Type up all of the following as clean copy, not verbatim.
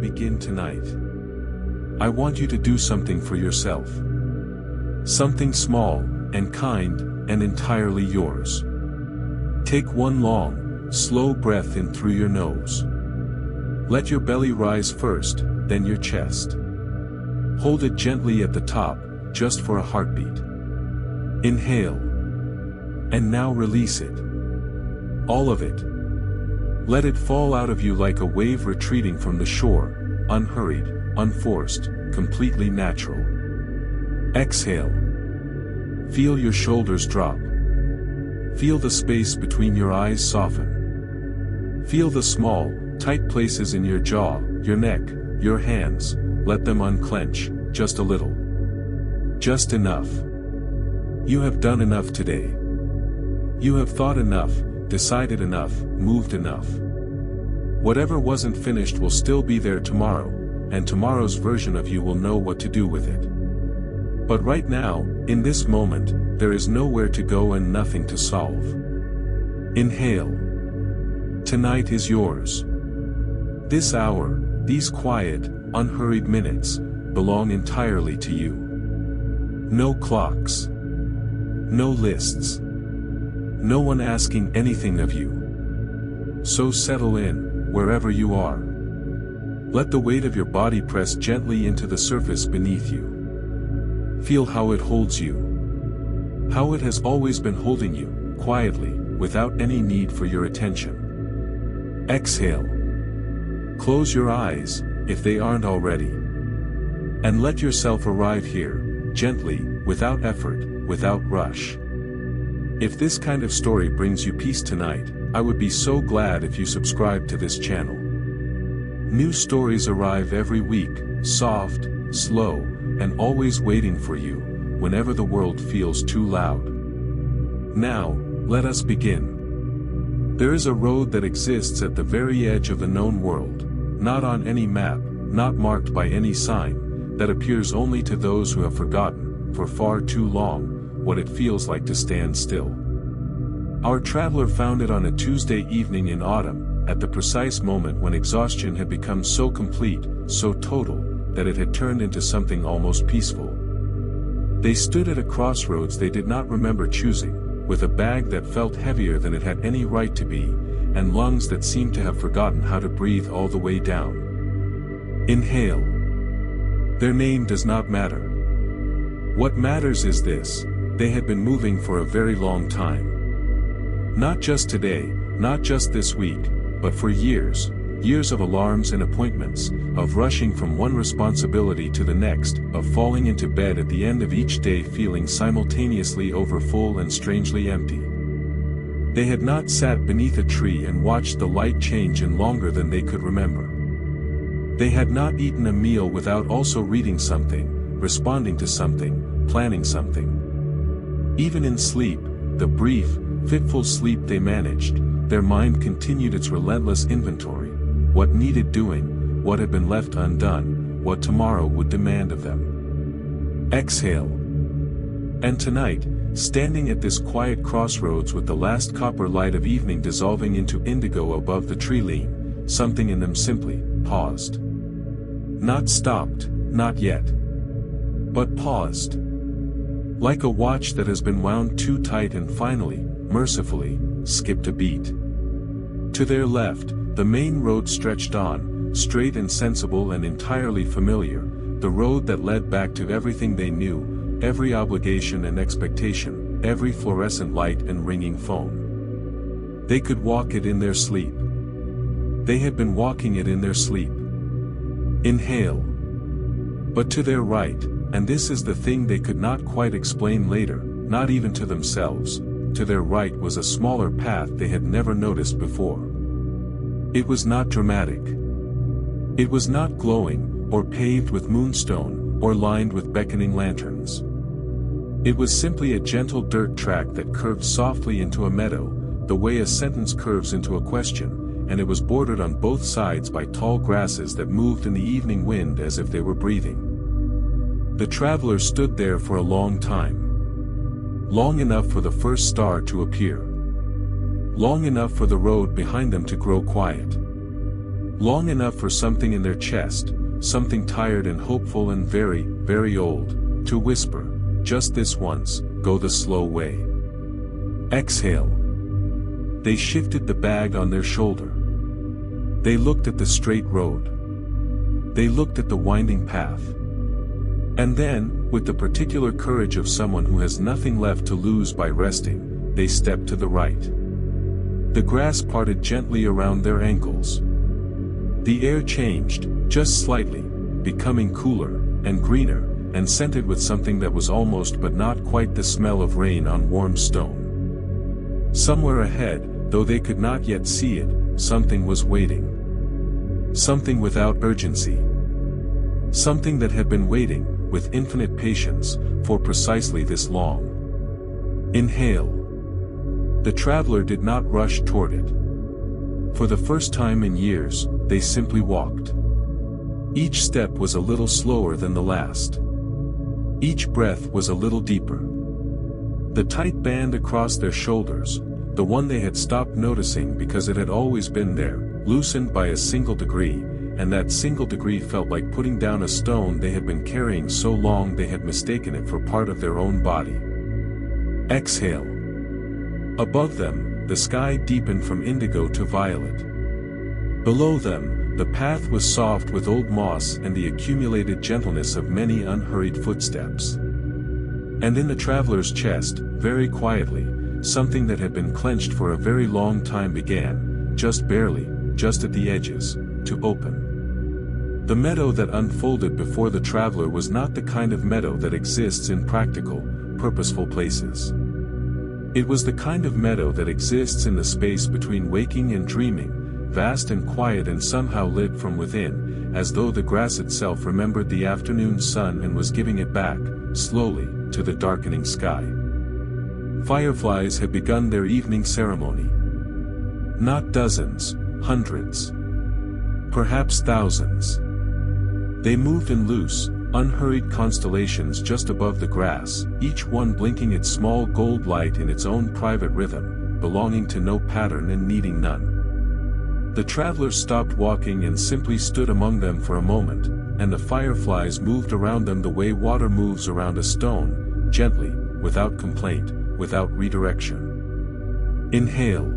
begin tonight. I want you to do something for yourself. Something small, and kind, and entirely yours. Take one long, slow breath in through your nose. Let your belly rise first, then your chest. Hold it gently at the top, just for a heartbeat. Inhale. And now release it. All of it. Let it fall out of you like a wave retreating from the shore, unhurried, unforced, completely natural. Exhale. Feel your shoulders drop. Feel the space between your eyes soften. Feel the small, tight places in your jaw, your neck, your hands. Let them unclench, just a little. Just enough. You have done enough today. You have thought enough, decided enough, moved enough. Whatever wasn't finished will still be there tomorrow, and tomorrow's version of you will know what to do with it. But right now, in this moment, there is nowhere to go and nothing to solve. Inhale. Tonight is yours. This hour, these quiet, unhurried minutes, belong entirely to you. No clocks. No lists. No one asking anything of you. So settle in, wherever you are. Let the weight of your body press gently into the surface beneath you. Feel how it holds you. How it has always been holding you, quietly, without any need for your attention. Exhale. Close your eyes, if they aren't already. And let yourself arrive here, gently, without effort, without rush. If this kind of story brings you peace tonight, I would be so glad if you subscribe to this channel. New stories arrive every week, soft, slow, and always waiting for you, whenever the world feels too loud. Now, let us begin. There is a road that exists at the very edge of the known world, not on any map, not marked by any sign, that appears only to those who have forgotten, for far too long, what it feels like to stand still. Our traveler found it on a Tuesday evening in autumn, at the precise moment when exhaustion had become so complete, so total, that it had turned into something almost peaceful. They stood at a crossroads they did not remember choosing, with a bag that felt heavier than it had any right to be, and lungs that seemed to have forgotten how to breathe all the way down. Inhale. Their name does not matter. What matters is this: they had been moving for a very long time. Not just today, not just this week, but for years, years of alarms and appointments, of rushing from one responsibility to the next, of falling into bed at the end of each day feeling simultaneously overfull and strangely empty. They had not sat beneath a tree and watched the light change in longer than they could remember. They had not eaten a meal without also reading something, responding to something, planning something. Even in sleep, the brief, fitful sleep they managed, their mind continued its relentless inventory: what needed doing, what had been left undone, what tomorrow would demand of them. Exhale. And tonight, standing at this quiet crossroads with the last copper light of evening dissolving into indigo above the tree line, something in them simply paused. Not stopped, not yet. But paused. Like a watch that has been wound too tight and finally, mercifully, skipped a beat. To their left, the main road stretched on, straight and sensible and entirely familiar, the road that led back to everything they knew, every obligation and expectation, every fluorescent light and ringing phone. They could walk it in their sleep. They had been walking it in their sleep. Inhale. But to their right, and this is the thing they could not quite explain later, not even to themselves, to their right was a smaller path they had never noticed before. It was not dramatic. It was not glowing, or paved with moonstone, or lined with beckoning lanterns. It was simply a gentle dirt track that curved softly into a meadow, the way a sentence curves into a question, and it was bordered on both sides by tall grasses that moved in the evening wind as if they were breathing. The traveler stood there for a long time. Long enough for the first star to appear. Long enough for the road behind them to grow quiet. Long enough for something in their chest, something tired and hopeful and very, very old, to whisper, "Just this once, go the slow way." Exhale. They shifted the bag on their shoulder. They looked at the straight road. They looked at the winding path. And then, with the particular courage of someone who has nothing left to lose by resting, they stepped to the right. The grass parted gently around their ankles. The air changed, just slightly, becoming cooler, and greener, and scented with something that was almost but not quite the smell of rain on warm stone. Somewhere ahead, though they could not yet see it, something was waiting. Something without urgency. Something that had been waiting, with infinite patience, for precisely this long. Inhale. The traveler did not rush toward it. For the first time in years, they simply walked. Each step was a little slower than the last. Each breath was a little deeper. The tight band across their shoulders, the one they had stopped noticing because it had always been there, loosened by a single degree, and that single degree felt like putting down a stone they had been carrying so long they had mistaken it for part of their own body. Exhale. Above them, the sky deepened from indigo to violet. Below them, the path was soft with old moss and the accumulated gentleness of many unhurried footsteps. And in the traveler's chest, very quietly, something that had been clenched for a very long time began, just barely, just at the edges, to open. The meadow that unfolded before the traveler was not the kind of meadow that exists in practical, purposeful places. It was the kind of meadow that exists in the space between waking and dreaming, vast and quiet and somehow lit from within, as though the grass itself remembered the afternoon sun and was giving it back, slowly, to the darkening sky. Fireflies had begun their evening ceremony. Not dozens, hundreds. Perhaps thousands. They moved in loose, unhurried constellations just above the grass, each one blinking its small gold light in its own private rhythm, belonging to no pattern and needing none. The travelers stopped walking and simply stood among them for a moment, and the fireflies moved around them the way water moves around a stone, gently, without complaint, without redirection. Inhale.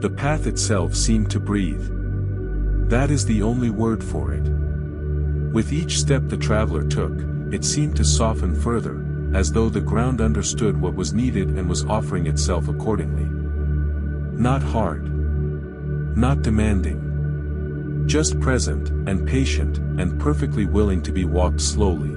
The path itself seemed to breathe. That is the only word for it. With each step the traveler took, it seemed to soften further, as though the ground understood what was needed and was offering itself accordingly. Not hard. Not demanding. Just present, and patient, and perfectly willing to be walked slowly.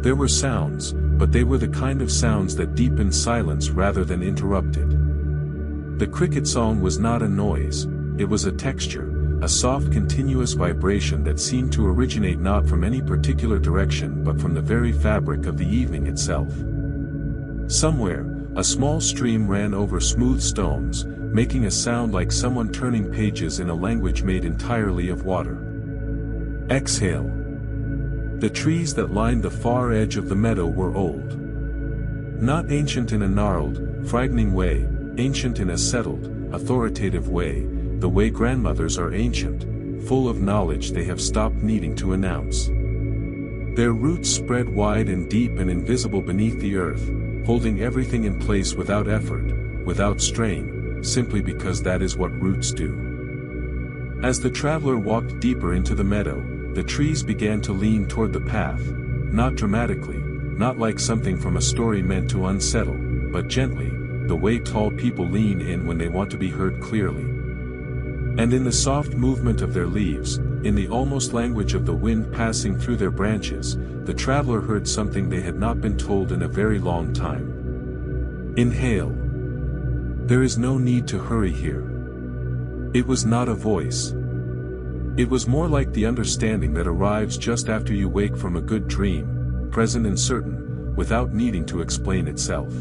There were sounds, but they were the kind of sounds that deepened silence rather than interrupted. The cricket song was not a noise, it was a texture, a soft continuous vibration that seemed to originate not from any particular direction but from the very fabric of the evening itself. Somewhere, a small stream ran over smooth stones, making a sound like someone turning pages in a language made entirely of water. Exhale. The trees that lined the far edge of the meadow were old. Not ancient in a gnarled, frightening way, ancient in a settled, authoritative way, the way grandmothers are ancient, full of knowledge they have stopped needing to announce. Their roots spread wide and deep and invisible beneath the earth, holding everything in place without effort, without strain, simply because that is what roots do. As the traveler walked deeper into the meadow, the trees began to lean toward the path, not dramatically, not like something from a story meant to unsettle, but gently, the way tall people lean in when they want to be heard clearly. And in the soft movement of their leaves, in the almost language of the wind passing through their branches, the traveler heard something they had not been told in a very long time. Inhale. There is no need to hurry here. It was not a voice. It was more like the understanding that arrives just after you wake from a good dream, present and certain, without needing to explain itself.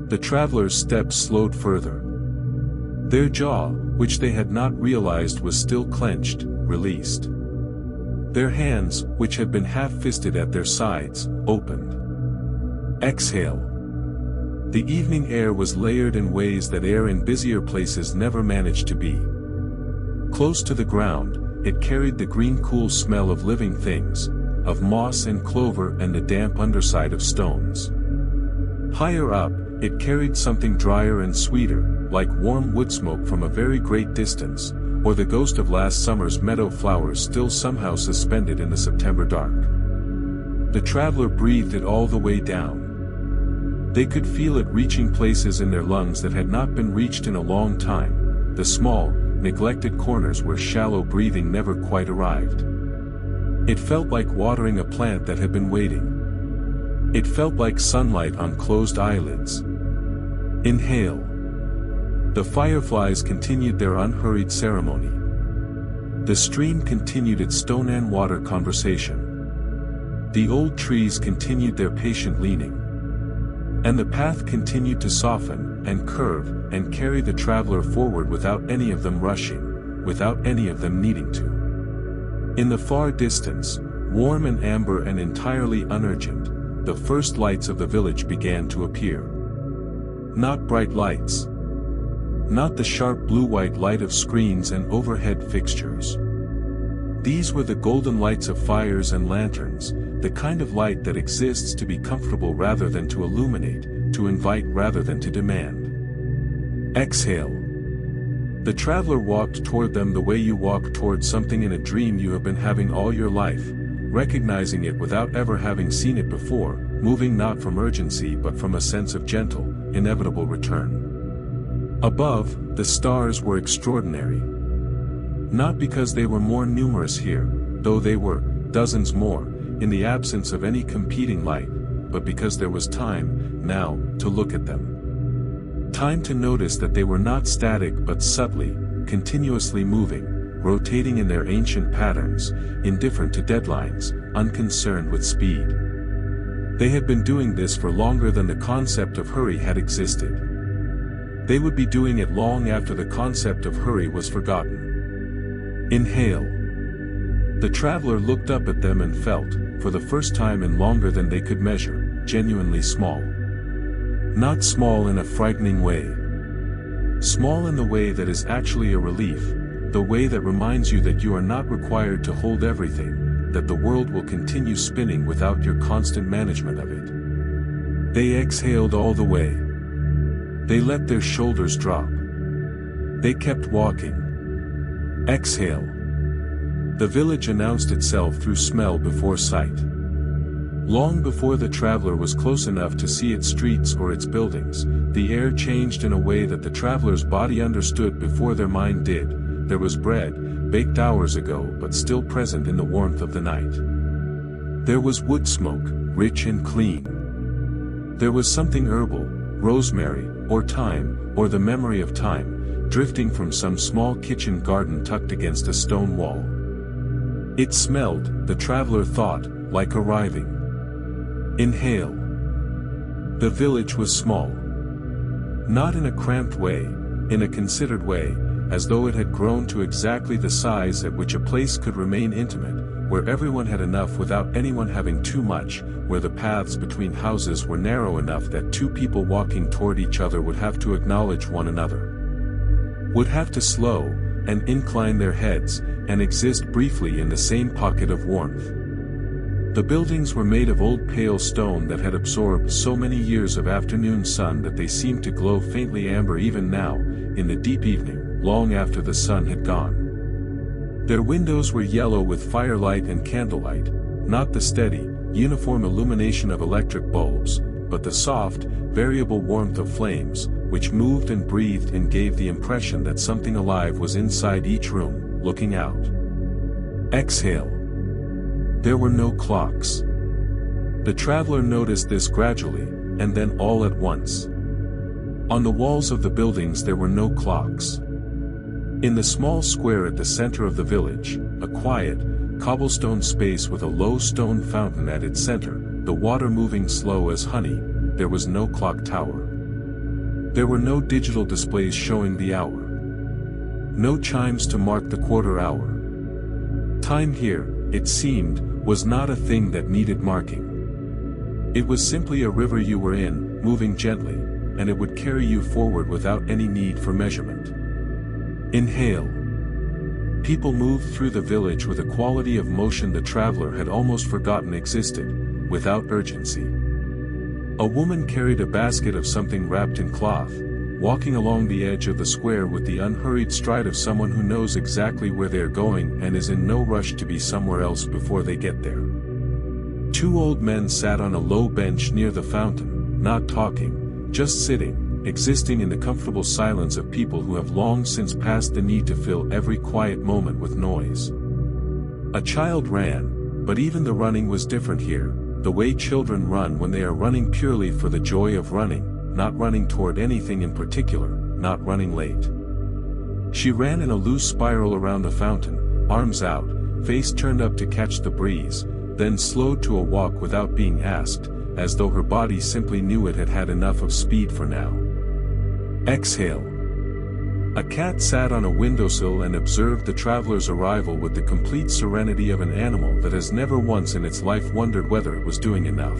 The traveler's steps slowed further. Their jaw, which they had not realized was still clenched, released. Their hands, which had been half-fisted at their sides, opened. Exhale. The evening air was layered in ways that air in busier places never managed to be. Close to the ground, it carried the green cool smell of living things, of moss and clover and the damp underside of stones. Higher up, it carried something drier and sweeter, like warm wood smoke from a very great distance, or the ghost of last summer's meadow flowers still somehow suspended in the September dark. The traveler breathed it all the way down. They could feel it reaching places in their lungs that had not been reached in a long time, the small, neglected corners where shallow breathing never quite arrived. It felt like watering a plant that had been waiting. It felt like sunlight on closed eyelids. Inhale. The fireflies continued their unhurried ceremony. The stream continued its stone and water conversation. The old trees continued their patient leaning. And the path continued to soften, and curve, and carry the traveler forward without any of them rushing, without any of them needing to. In the far distance, warm and amber and entirely unurgent, the first lights of the village began to appear. Not bright lights. Not the sharp blue-white light of screens and overhead fixtures. These were the golden lights of fires and lanterns, the kind of light that exists to be comfortable rather than to illuminate, to invite rather than to demand. Exhale. The traveler walked toward them the way you walk toward something in a dream you have been having all your life, recognizing it without ever having seen it before, moving not from urgency but from a sense of gentle, inevitable return. Above, the stars were extraordinary. Not because they were more numerous here, though they were, dozens more, in the absence of any competing light, but because there was time, now, to look at them. Time to notice that they were not static but subtly, continuously moving, rotating in their ancient patterns, indifferent to deadlines, unconcerned with speed. They had been doing this for longer than the concept of hurry had existed. They would be doing it long after the concept of hurry was forgotten. Inhale. The traveler looked up at them and felt, for the first time in longer than they could measure, genuinely small. Not small in a frightening way. Small in the way that is actually a relief, the way that reminds you that you are not required to hold everything, that the world will continue spinning without your constant management of it. They exhaled all the way. They let their shoulders drop. They kept walking. Exhale. The village announced itself through smell before sight. Long before the traveler was close enough to see its streets or its buildings, the air changed in a way that the traveler's body understood before their mind did. There was bread, baked hours ago but still present in the warmth of the night. There was wood smoke, rich and clean. There was something herbal, rosemary, or thyme, or the memory of time, drifting from some small kitchen garden tucked against a stone wall. It smelled, the traveler thought, like arriving. Inhale. The village was small. Not in a cramped way, in a considered way, as though it had grown to exactly the size at which a place could remain intimate, where everyone had enough without anyone having too much, where the paths between houses were narrow enough that two people walking toward each other would have to acknowledge one another. Would have to slow, and incline their heads, and exist briefly in the same pocket of warmth. The buildings were made of old pale stone that had absorbed so many years of afternoon sun that they seemed to glow faintly amber even now, in the deep evening, long after the sun had gone. Their windows were yellow with firelight and candlelight, not the steady, uniform illumination of electric bulbs, but the soft, variable warmth of flames, which moved and breathed and gave the impression that something alive was inside each room, looking out. Exhale. There were no clocks. The traveler noticed this gradually, and then all at once. On the walls of the buildings there were no clocks. In the small square at the center of the village, a quiet, cobblestone space with a low stone fountain at its center, the water moving slow as honey, there was no clock tower. There were no digital displays showing the hour. No chimes to mark the quarter hour. Time here, it seemed, was not a thing that needed marking. It was simply a river you were in, moving gently, and it would carry you forward without any need for measurement. Inhale. People moved through the village with a quality of motion the traveler had almost forgotten existed, without urgency. A woman carried a basket of something wrapped in cloth, walking along the edge of the square with the unhurried stride of someone who knows exactly where they are going and is in no rush to be somewhere else before they get there. Two old men sat on a low bench near the fountain, not talking, just sitting, existing in the comfortable silence of people who have long since passed the need to fill every quiet moment with noise. A child ran, but even the running was different here, the way children run when they are running purely for the joy of running, not running toward anything in particular, not running late. She ran in a loose spiral around the fountain, arms out, face turned up to catch the breeze, then slowed to a walk without being asked, as though her body simply knew it had had enough of speed for now. Exhale. A cat sat on a windowsill and observed the traveler's arrival with the complete serenity of an animal that has never once in its life wondered whether it was doing enough.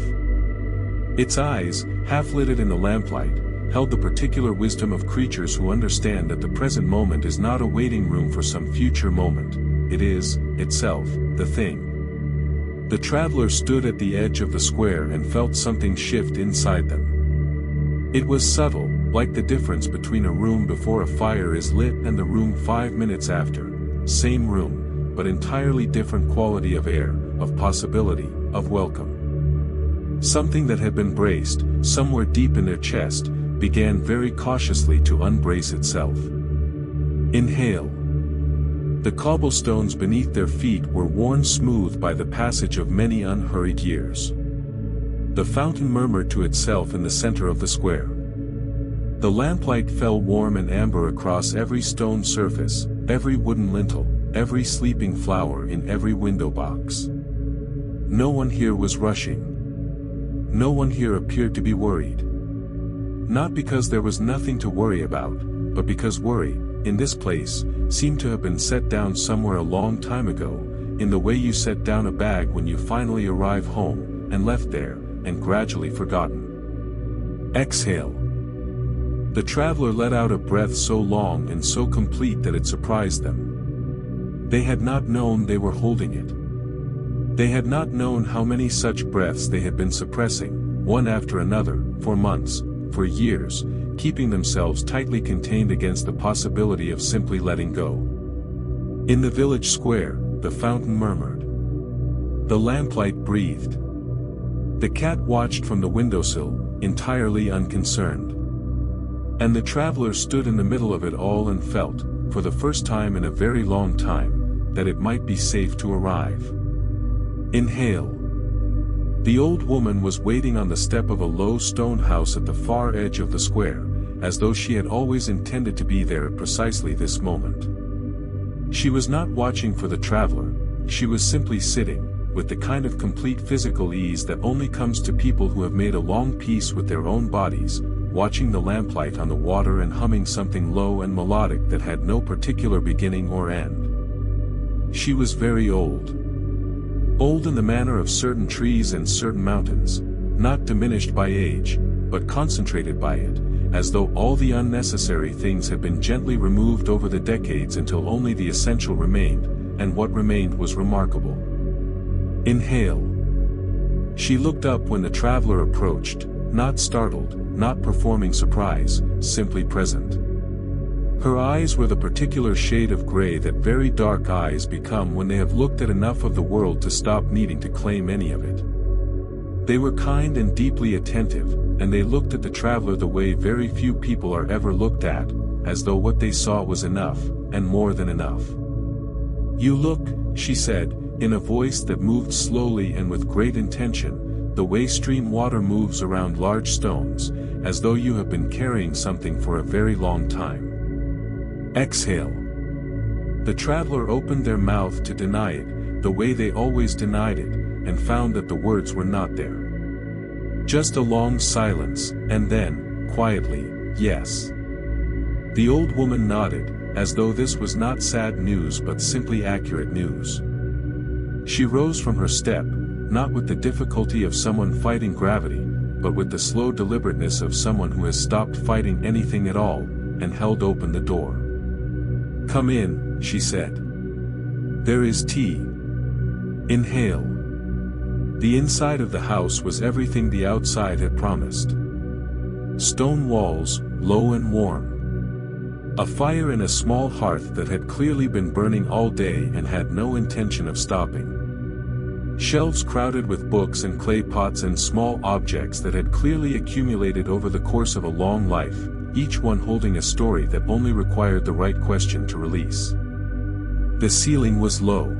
Its eyes, half-lidded in the lamplight, held the particular wisdom of creatures who understand that the present moment is not a waiting room for some future moment, it is, itself, the thing. The traveler stood at the edge of the square and felt something shift inside them. It was subtle, like the difference between a room before a fire is lit and the room 5 minutes after, same room, but entirely different quality of air, of possibility, of welcome. Something that had been braced, somewhere deep in their chest, began very cautiously to unbrace itself. Inhale. The cobblestones beneath their feet were worn smooth by the passage of many unhurried years. The fountain murmured to itself in the center of the square. The lamplight fell warm and amber across every stone surface, every wooden lintel, every sleeping flower in every window box. No one here was rushing. No one here appeared to be worried. Not because there was nothing to worry about, but because worry, in this place, seemed to have been set down somewhere a long time ago, in the way you set down a bag when you finally arrive home, and left there, and gradually forgotten. Exhale. The traveler let out a breath so long and so complete that it surprised them. They had not known they were holding it. They had not known how many such breaths they had been suppressing, one after another, for months, for years, keeping themselves tightly contained against the possibility of simply letting go. In the village square, the fountain murmured. The lamplight breathed. The cat watched from the windowsill, entirely unconcerned. And the traveler stood in the middle of it all and felt, for the first time in a very long time, that it might be safe to arrive. Inhale. The old woman was waiting on the step of a low stone house at the far edge of the square, as though she had always intended to be there at precisely this moment. She was not watching for the traveler, she was simply sitting, with the kind of complete physical ease that only comes to people who have made a long peace with their own bodies, watching the lamplight on the water and humming something low and melodic that had no particular beginning or end. She was very old. Old in the manner of certain trees and certain mountains, not diminished by age, but concentrated by it, as though all the unnecessary things had been gently removed over the decades until only the essential remained, and what remained was remarkable. Inhale. She looked up when the traveler approached, not startled, not performing surprise, simply present. Her eyes were the particular shade of gray that very dark eyes become when they have looked at enough of the world to stop needing to claim any of it. They were kind and deeply attentive, and they looked at the traveler the way very few people are ever looked at, as though what they saw was enough, and more than enough. "You look," she said, in a voice that moved slowly and with great intention, the way stream water moves around large stones, as though you have been carrying something for a very long time. Exhale. The traveler opened their mouth to deny it, the way they always denied it, and found that the words were not there. Just a long silence, and then, quietly, yes. The old woman nodded, as though this was not sad news but simply accurate news. She rose from her step, not with the difficulty of someone fighting gravity, but with the slow deliberateness of someone who has stopped fighting anything at all, and held open the door. "Come in," she said. There is tea. Inhale. The inside of the house was everything the outside had promised. Stone walls, low and warm. A fire in a small hearth that had clearly been burning all day and had no intention of stopping. Shelves crowded with books and clay pots and small objects that had clearly accumulated over the course of a long life, each one holding a story that only required the right question to release. The ceiling was low.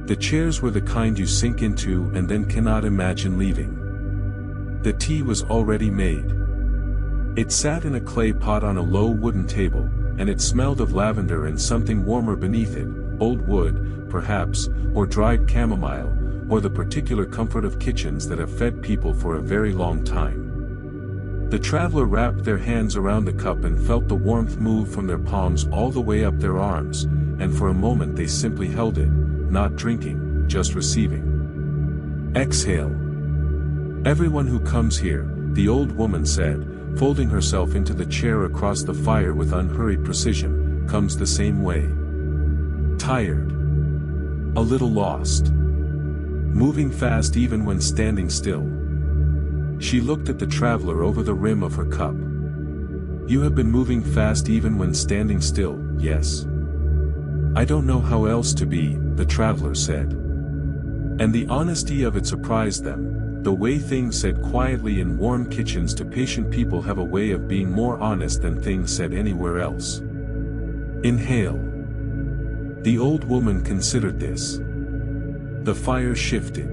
The chairs were the kind you sink into and then cannot imagine leaving. The tea was already made. It sat in a clay pot on a low wooden table, and it smelled of lavender and something warmer beneath it, old wood, perhaps, or dried chamomile, or the particular comfort of kitchens that have fed people for a very long time. The traveler wrapped their hands around the cup and felt the warmth move from their palms all the way up their arms, and for a moment they simply held it, not drinking, just receiving. Exhale. Everyone who comes here, the old woman said, folding herself into the chair across the fire with unhurried precision, comes the same way. Tired. A little lost. Moving fast even when standing still. She looked at the traveler over the rim of her cup. You have been moving fast even when standing still, yes. I don't know how else to be, the traveler said. And the honesty of it surprised them. The way things said quietly in warm kitchens to patient people have a way of being more honest than things said anywhere else. Inhale. The old woman considered this. The fire shifted.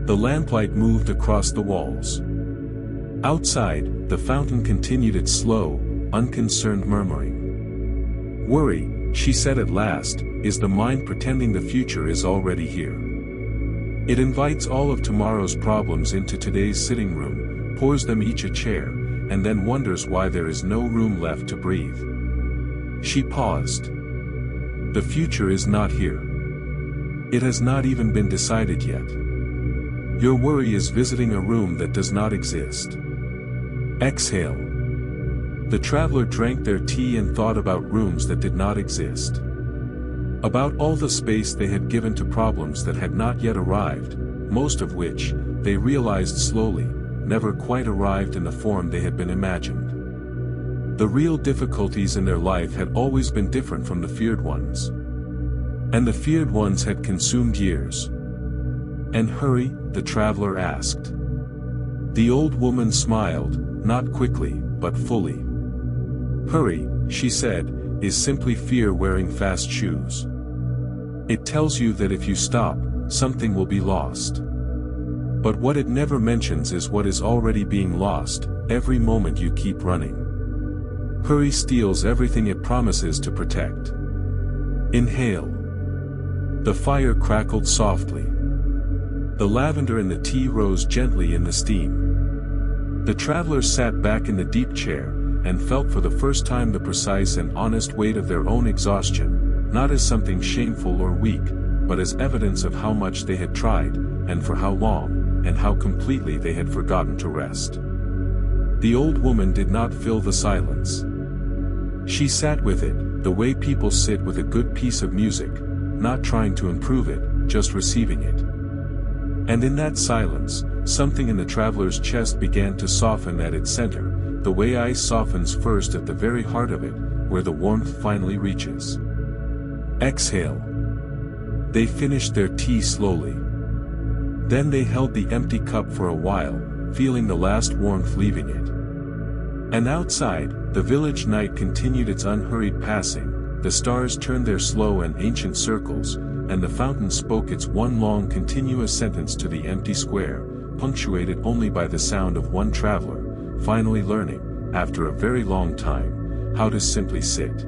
The lamplight moved across the walls. Outside, the fountain continued its slow, unconcerned murmuring. Worry, she said at last, is the mind pretending the future is already here. It invites all of tomorrow's problems into today's sitting room, pours them each a chair, and then wonders why there is no room left to breathe. She paused. The future is not here. It has not even been decided yet. Your worry is visiting a room that does not exist. Exhale. The traveler drank their tea and thought about rooms that did not exist. About all the space they had given to problems that had not yet arrived, most of which, they realized slowly, never quite arrived in the form they had been imagined. The real difficulties in their life had always been different from the feared ones. And the feared ones had consumed years. And hurry, the traveler asked. The old woman smiled, not quickly, but fully. Hurry, she said, is simply fear wearing fast shoes. It tells you that if you stop, something will be lost. But what it never mentions is what is already being lost, every moment you keep running. Hurry steals everything it promises to protect. Inhale. The fire crackled softly. The lavender in the tea rose gently in the steam. The traveler sat back in the deep chair, and felt for the first time the precise and honest weight of their own exhaustion, not as something shameful or weak, but as evidence of how much they had tried, and for how long, and how completely they had forgotten to rest. The old woman did not fill the silence. She sat with it, the way people sit with a good piece of music, not trying to improve it, just receiving it. And in that silence, something in the traveler's chest began to soften at its center, the way ice softens first at the very heart of it, where the warmth finally reaches. Exhale. They finished their tea slowly. Then they held the empty cup for a while, feeling the last warmth leaving it. And outside, the village night continued its unhurried passing, the stars turned their slow and ancient circles, and the fountain spoke its one long continuous sentence to the empty square, punctuated only by the sound of one traveler, finally learning, after a very long time, how to simply sit.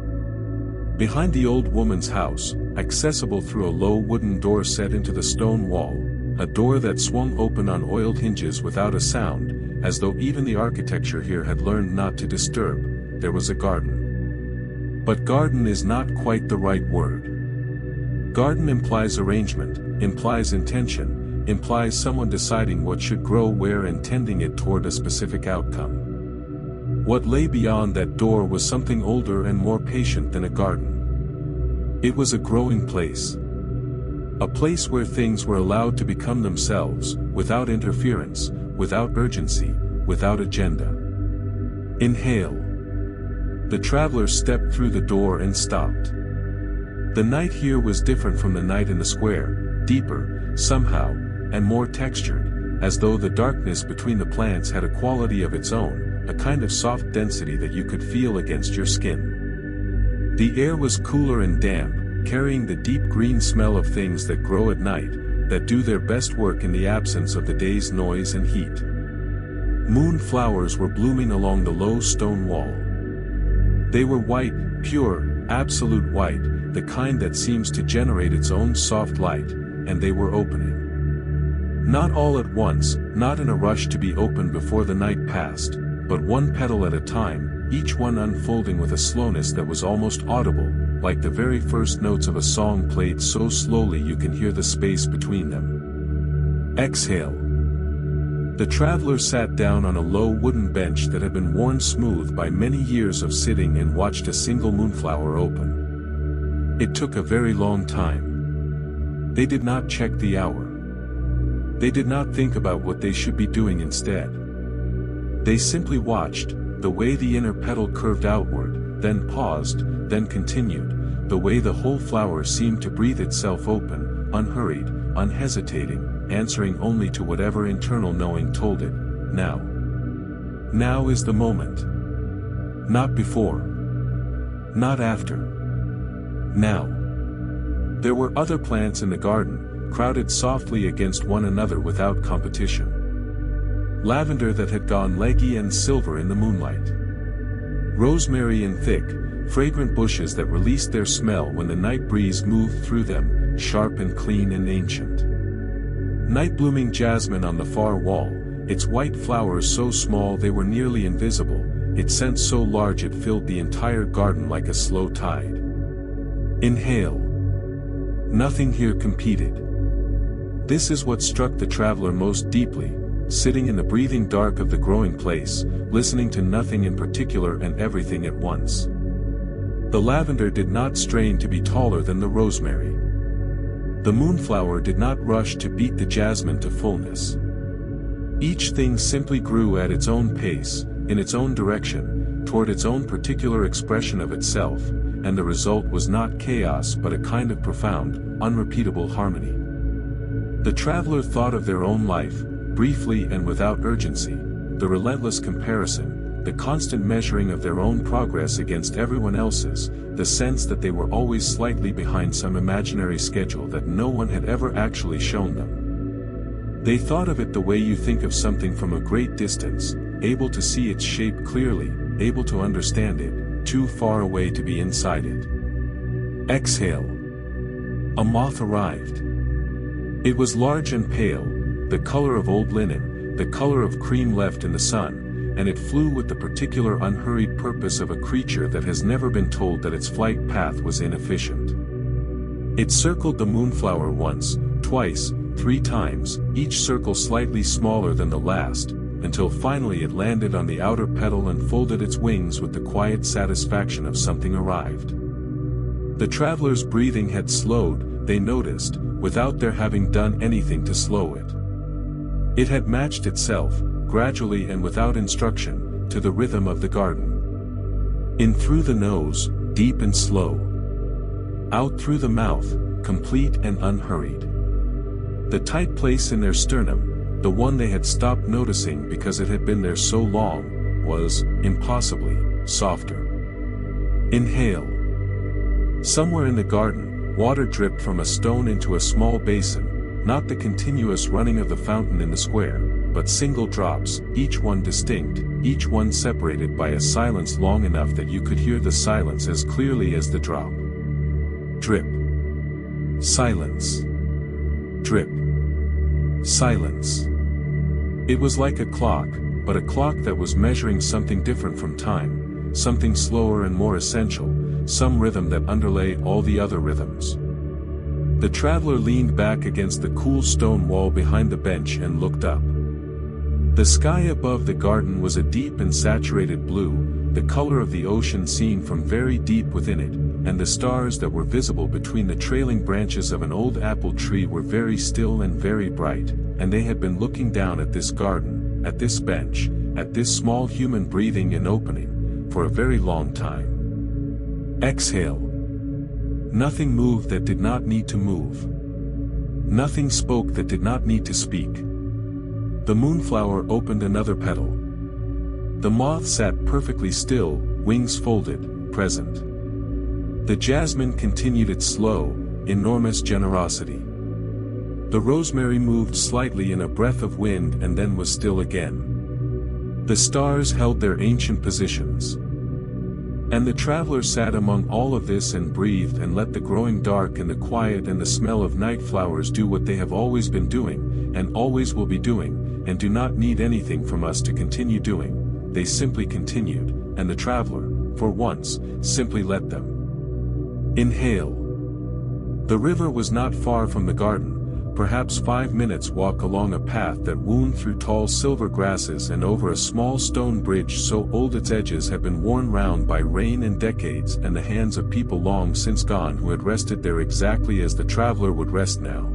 Behind the old woman's house, accessible through a low wooden door set into the stone wall, a door that swung open on oiled hinges without a sound, as though even the architecture here had learned not to disturb, there was a garden. But garden is not quite the right word. Garden implies arrangement, implies intention, implies someone deciding what should grow where and tending it toward a specific outcome. What lay beyond that door was something older and more patient than a garden. It was a growing place. A place where things were allowed to become themselves, without interference, without urgency, without agenda. Inhale. The traveler stepped through the door and stopped. The night here was different from the night in the square, deeper, somehow, and more textured, as though the darkness between the plants had a quality of its own, a kind of soft density that you could feel against your skin. The air was cooler and damp, carrying the deep green smell of things that grow at night, that do their best work in the absence of the day's noise and heat. Moonflowers were blooming along the low stone wall. They were white, pure, absolute white, the kind that seems to generate its own soft light, and they were opening. Not all at once, not in a rush to be opened before the night passed, but one petal at a time, each one unfolding with a slowness that was almost audible, like the very first notes of a song played so slowly you can hear the space between them. Exhale. The traveler sat down on a low wooden bench that had been worn smooth by many years of sitting and watched a single moonflower open. It took a very long time. They did not check the hour. They did not think about what they should be doing instead. They simply watched, the way the inner petal curved outward, then paused, then continued, the way the whole flower seemed to breathe itself open, unhurried, unhesitating, answering only to whatever internal knowing told it, now. Now is the moment. Not before. Not after. Now. There were other plants in the garden, crowded softly against one another without competition. Lavender that had gone leggy and silver in the moonlight. Rosemary and thick, fragrant bushes that released their smell when the night breeze moved through them, sharp and clean and ancient. Night-blooming jasmine on the far wall, its white flowers so small they were nearly invisible, its scent so large it filled the entire garden like a slow tide. Inhale. Nothing here competed. This is what struck the traveler most deeply, sitting in the breathing dark of the growing place, listening to nothing in particular and everything at once. The lavender did not strain to be taller than the rosemary. The moonflower did not rush to beat the jasmine to fullness. Each thing simply grew at its own pace, in its own direction, toward its own particular expression of itself, and the result was not chaos but a kind of profound, unrepeatable harmony. The traveler thought of their own life, briefly and without urgency, the relentless comparison, the constant measuring of their own progress against everyone else's, the sense that they were always slightly behind some imaginary schedule that no one had ever actually shown them. They thought of it the way you think of something from a great distance, able to see its shape clearly, able to understand it, too far away to be inside it. Exhale. A moth arrived. It was large and pale, the color of old linen, the color of cream left in the sun, and it flew with the particular unhurried purpose of a creature that has never been told that its flight path was inefficient. It circled the moonflower once, twice, 3 times, each circle slightly smaller than the last, until finally it landed on the outer petal and folded its wings with the quiet satisfaction of something arrived. The traveler's breathing had slowed, they noticed, without their having done anything to slow it. It had matched itself, gradually and without instruction, to the rhythm of the garden. In through the nose, deep and slow. Out through the mouth, complete and unhurried. The tight place in their sternum, the one they had stopped noticing because it had been there so long, was, impossibly, softer. Inhale. Somewhere in the garden, water dripped from a stone into a small basin, not the continuous running of the fountain in the square, but single drops, each one distinct, each one separated by a silence long enough that you could hear the silence as clearly as the drop. Drip. Silence. Drip. Silence. It was like a clock, but a clock that was measuring something different from time, something slower and more essential, some rhythm that underlay all the other rhythms. The traveler leaned back against the cool stone wall behind the bench and looked up. The sky above the garden was a deep and saturated blue, the color of the ocean seen from very deep within it, and the stars that were visible between the trailing branches of an old apple tree were very still and very bright, and they had been looking down at this garden, at this bench, at this small human breathing and opening, for a very long time. Exhale. Nothing moved that did not need to move. Nothing spoke that did not need to speak. The moonflower opened another petal. The moth sat perfectly still, wings folded, present. The jasmine continued its slow, enormous generosity. The rosemary moved slightly in a breath of wind and then was still again. The stars held their ancient positions. And the traveler sat among all of this and breathed and let the growing dark and the quiet and the smell of night flowers do what they have always been doing, and always will be doing, and do not need anything from us to continue doing. They simply continued, and the traveler, for once, simply let them. Inhale. The river was not far from the garden, perhaps 5 minutes' walk along a path that wound through tall silver grasses and over a small stone bridge so old its edges had been worn round by rain and decades and the hands of people long since gone who had rested there exactly as the traveler would rest now.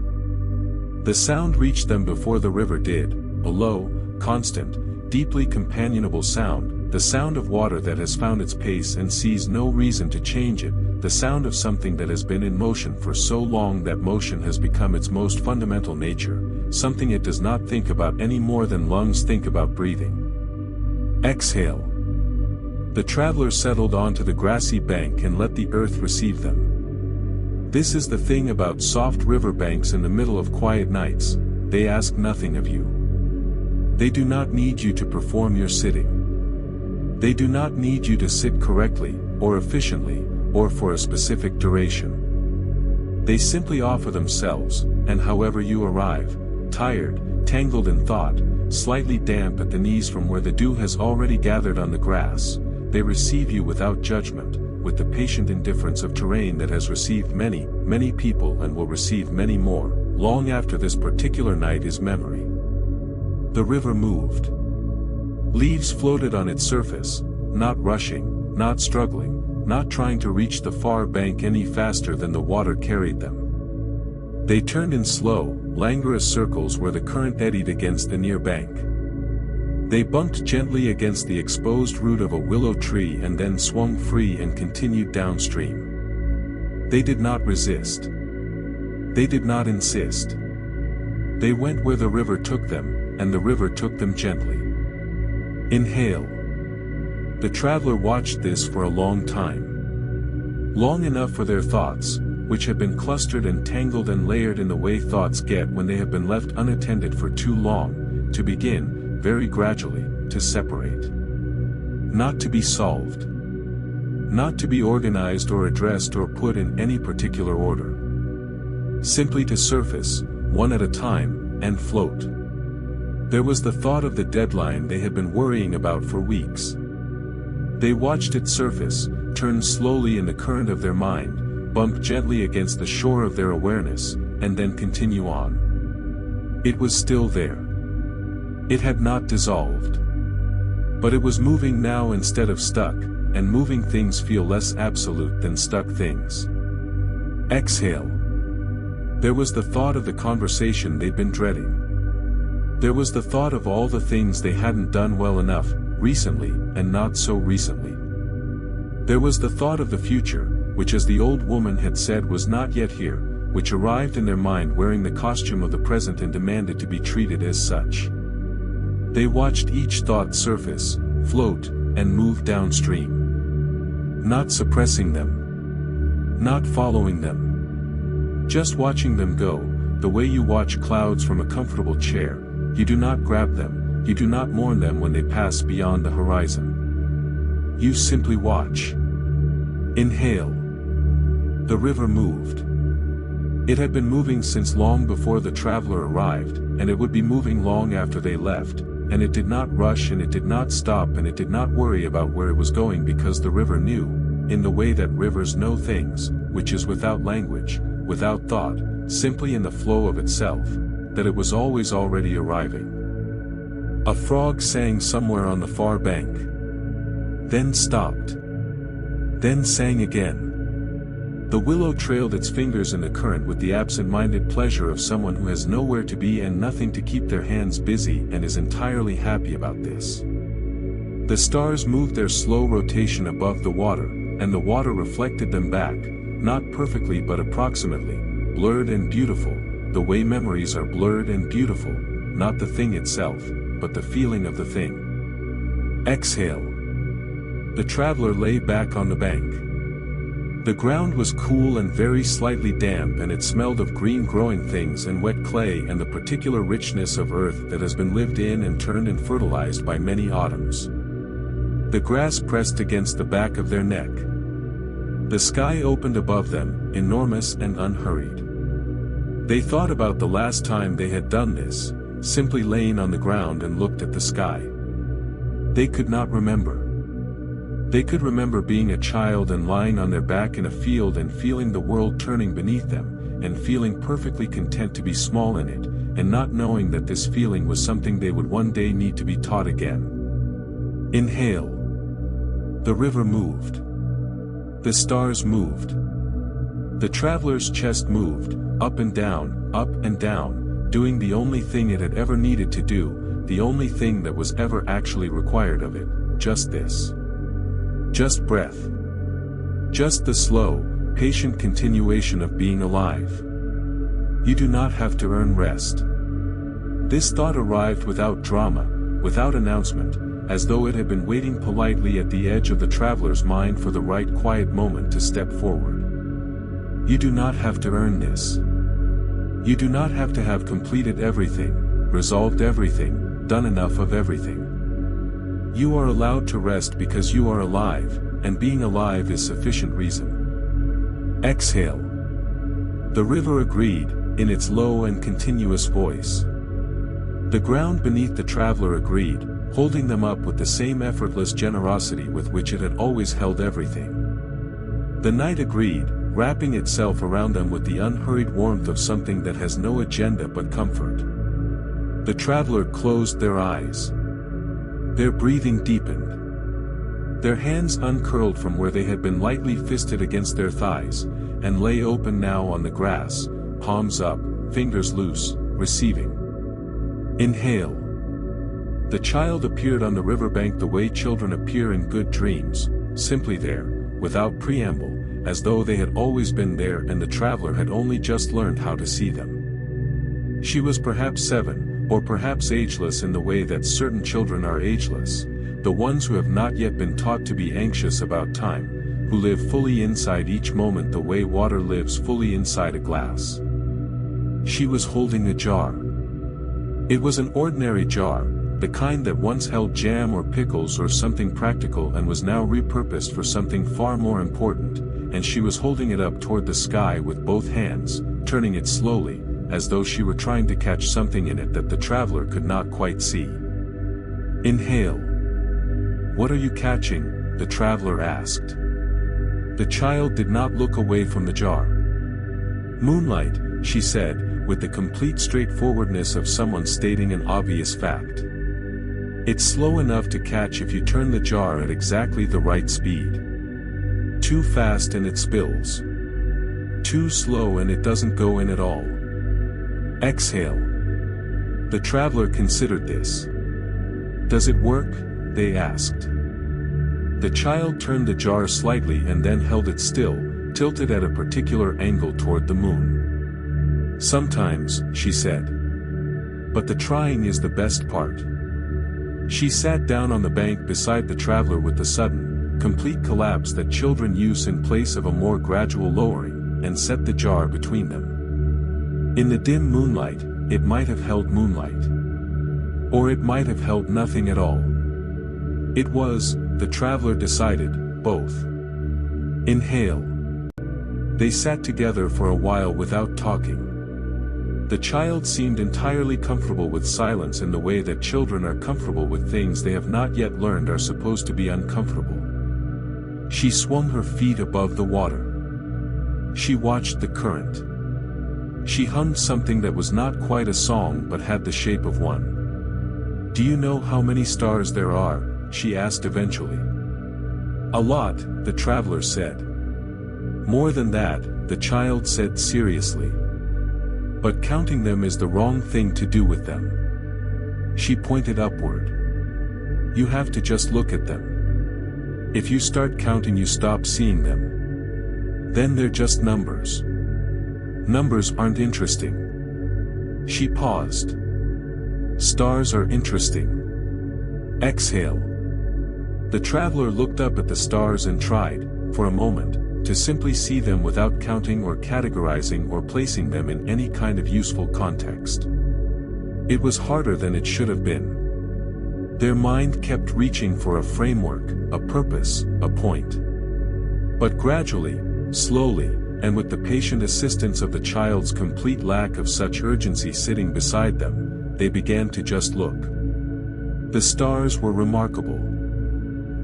The sound reached them before the river did, a low, constant, deeply companionable sound, the sound of water that has found its pace and sees no reason to change it, the sound of something that has been in motion for so long that motion has become its most fundamental nature, something it does not think about any more than lungs think about breathing. Exhale. The traveler settled onto the grassy bank and let the earth receive them. This is the thing about soft river banks in the middle of quiet nights, they ask nothing of you. They do not need you to perform your sitting. They do not need you to sit correctly, or efficiently, or for a specific duration. They simply offer themselves, and however you arrive, tired, tangled in thought, slightly damp at the knees from where the dew has already gathered on the grass, they receive you without judgment, with the patient indifference of terrain that has received many, many people and will receive many more, long after this particular night is memory. The river moved. Leaves floated on its surface, not rushing, not struggling, not trying to reach the far bank any faster than the water carried them. They turned in slow, languorous circles where the current eddied against the near bank. They bumped gently against the exposed root of a willow tree and then swung free and continued downstream. They did not resist. They did not insist. They went where the river took them, and the river took them gently. Inhale. The traveler watched this for a long time. Long enough for their thoughts, which had been clustered and tangled and layered in the way thoughts get when they have been left unattended for too long, to begin, very gradually, to separate. Not to be solved. Not to be organized or addressed or put in any particular order. Simply to surface, one at a time, and float. There was the thought of the deadline they had been worrying about for weeks. They watched it surface, turn slowly in the current of their mind, bump gently against the shore of their awareness, and then continue on. It was still there. It had not dissolved. But it was moving now instead of stuck, and moving things feel less absolute than stuck things. Exhale. There was the thought of the conversation they'd been dreading. There was the thought of all the things they hadn't done well enough, recently, and not so recently. There was the thought of the future, which as the old woman had said was not yet here, which arrived in their mind wearing the costume of the present and demanded to be treated as such. They watched each thought surface, float, and move downstream. Not suppressing them. Not following them. Just watching them go, the way you watch clouds from a comfortable chair. You do not grab them, you do not mourn them when they pass beyond the horizon. You simply watch. Inhale. The river moved. It had been moving since long before the traveler arrived, and it would be moving long after they left, and it did not rush and it did not stop and it did not worry about where it was going because the river knew, in the way that rivers know things, which is without language, without thought, simply in the flow of itself, that it was always already arriving. A frog sang somewhere on the far bank. then stopped. Then sang again. The willow trailed its fingers in the current with the absent-minded pleasure of someone who has nowhere to be and nothing to keep their hands busy and is entirely happy about this. The stars moved their slow rotation above the water, and the water reflected them back, not perfectly but approximately, blurred and beautiful, the way memories are blurred and beautiful, not the thing itself, but the feeling of the thing. Exhale. The traveler lay back on the bank. The ground was cool and very slightly damp, and it smelled of green growing things and wet clay and the particular richness of earth that has been lived in and turned and fertilized by many autumns. The grass pressed against the back of their neck. The sky opened above them, enormous and unhurried. They thought about the last time they had done this, simply laying on the ground and looked at the sky. They could not remember. They could remember being a child and lying on their back in a field and feeling the world turning beneath them, and feeling perfectly content to be small in it, and not knowing that this feeling was something they would one day need to be taught again. Inhale. The river moved. The stars moved. The traveler's chest moved, up and down, doing the only thing it had ever needed to do, the only thing that was ever actually required of it, just this. Just breath. Just the slow, patient continuation of being alive. You do not have to earn rest. This thought arrived without drama, without announcement, as though it had been waiting politely at the edge of the traveler's mind for the right quiet moment to step forward. You do not have to earn this. You do not have to have completed everything, resolved everything, done enough of everything. You are allowed to rest because you are alive, and being alive is sufficient reason. Exhale. The river agreed, in its low and continuous voice. The ground beneath the traveler agreed, holding them up with the same effortless generosity with which it had always held everything. The night agreed, wrapping itself around them with the unhurried warmth of something that has no agenda but comfort. The traveler closed their eyes. Their breathing deepened. Their hands uncurled from where they had been lightly fisted against their thighs, and lay open now on the grass, palms up, fingers loose, receiving. Inhale. The child appeared on the riverbank the way children appear in good dreams, simply there, without preamble, as though they had always been there and the traveler had only just learned how to see them. She was perhaps 7, or perhaps ageless in the way that certain children are ageless, the ones who have not yet been taught to be anxious about time, who live fully inside each moment the way water lives fully inside a glass. She was holding a jar. It was an ordinary jar, the kind that once held jam or pickles or something practical and was now repurposed for something far more important, and she was holding it up toward the sky with both hands, turning it slowly, as though she were trying to catch something in it that the traveler could not quite see. Inhale. What are you catching? The traveler asked. The child did not look away from the jar. Moonlight, she said, with the complete straightforwardness of someone stating an obvious fact. It's slow enough to catch if you turn the jar at exactly the right speed. Too fast and it spills. Too slow and it doesn't go in at all. Exhale. The traveler considered this. Does it work? They asked. The child turned the jar slightly and then held it still, tilted at a particular angle toward the moon. Sometimes, she said. But the trying is the best part. She sat down on the bank beside the traveler with the sudden, complete collapse that children use in place of a more gradual lowering, and set the jar between them. In the dim moonlight, it might have held moonlight. Or it might have held nothing at all. It was, the traveler decided, both. Inhale. They sat together for a while without talking. The child seemed entirely comfortable with silence in the way that children are comfortable with things they have not yet learned are supposed to be uncomfortable. She swung her feet above the water. She watched the current. She hummed something that was not quite a song but had the shape of one. Do you know how many stars there are? She asked eventually. A lot, the traveler said. More than that, the child said seriously. But counting them is the wrong thing to do with them. She pointed upward. You have to just look at them. If you start counting, you stop seeing them. Then they're just numbers. Numbers aren't interesting. She paused. Stars are interesting. Exhale. The traveler looked up at the stars and tried, for a moment, to simply see them without counting or categorizing or placing them in any kind of useful context. It was harder than it should have been. Their mind kept reaching for a framework, a purpose, a point. But gradually, slowly, and with the patient assistance of the child's complete lack of such urgency sitting beside them, they began to just look. The stars were remarkable.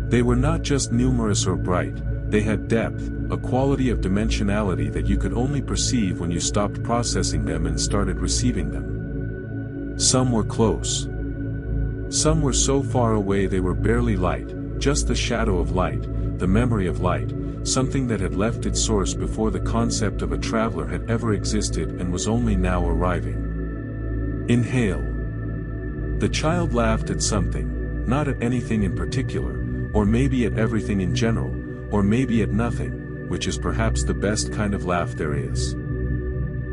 They were not just numerous or bright, they had depth, a quality of dimensionality that you could only perceive when you stopped processing them and started receiving them. Some were close. Some were so far away they were barely light, just the shadow of light, the memory of light, something that had left its source before the concept of a traveler had ever existed and was only now arriving. Inhale. The child laughed at something, not at anything in particular, or maybe at everything in general, or maybe at nothing, which is perhaps the best kind of laugh there is.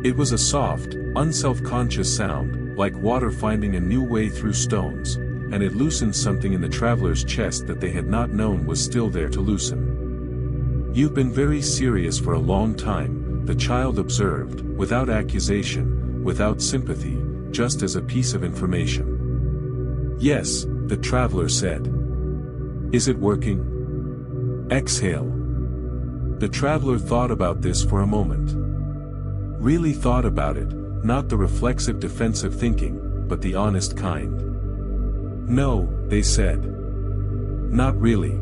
It was a soft, unself-conscious sound, like water finding a new way through stones, and it loosened something in the traveler's chest that they had not known was still there to loosen. You've been very serious for a long time, the child observed, without accusation, without sympathy, just as a piece of information. Yes, the traveler said. Is it working? Exhale. The traveler thought about this for a moment. Really thought about it, not the reflexive defensive thinking, but the honest kind. No, they said. Not really.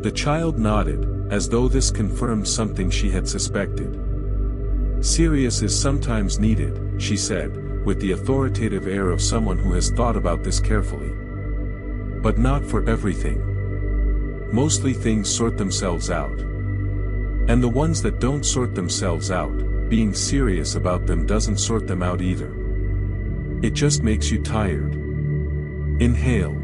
The child nodded, as though this confirmed something she had suspected. Serious is sometimes needed, she said, with the authoritative air of someone who has thought about this carefully. But not for everything. Mostly things sort themselves out. And the ones that don't sort themselves out, being serious about them doesn't sort them out either. It just makes you tired. Inhale.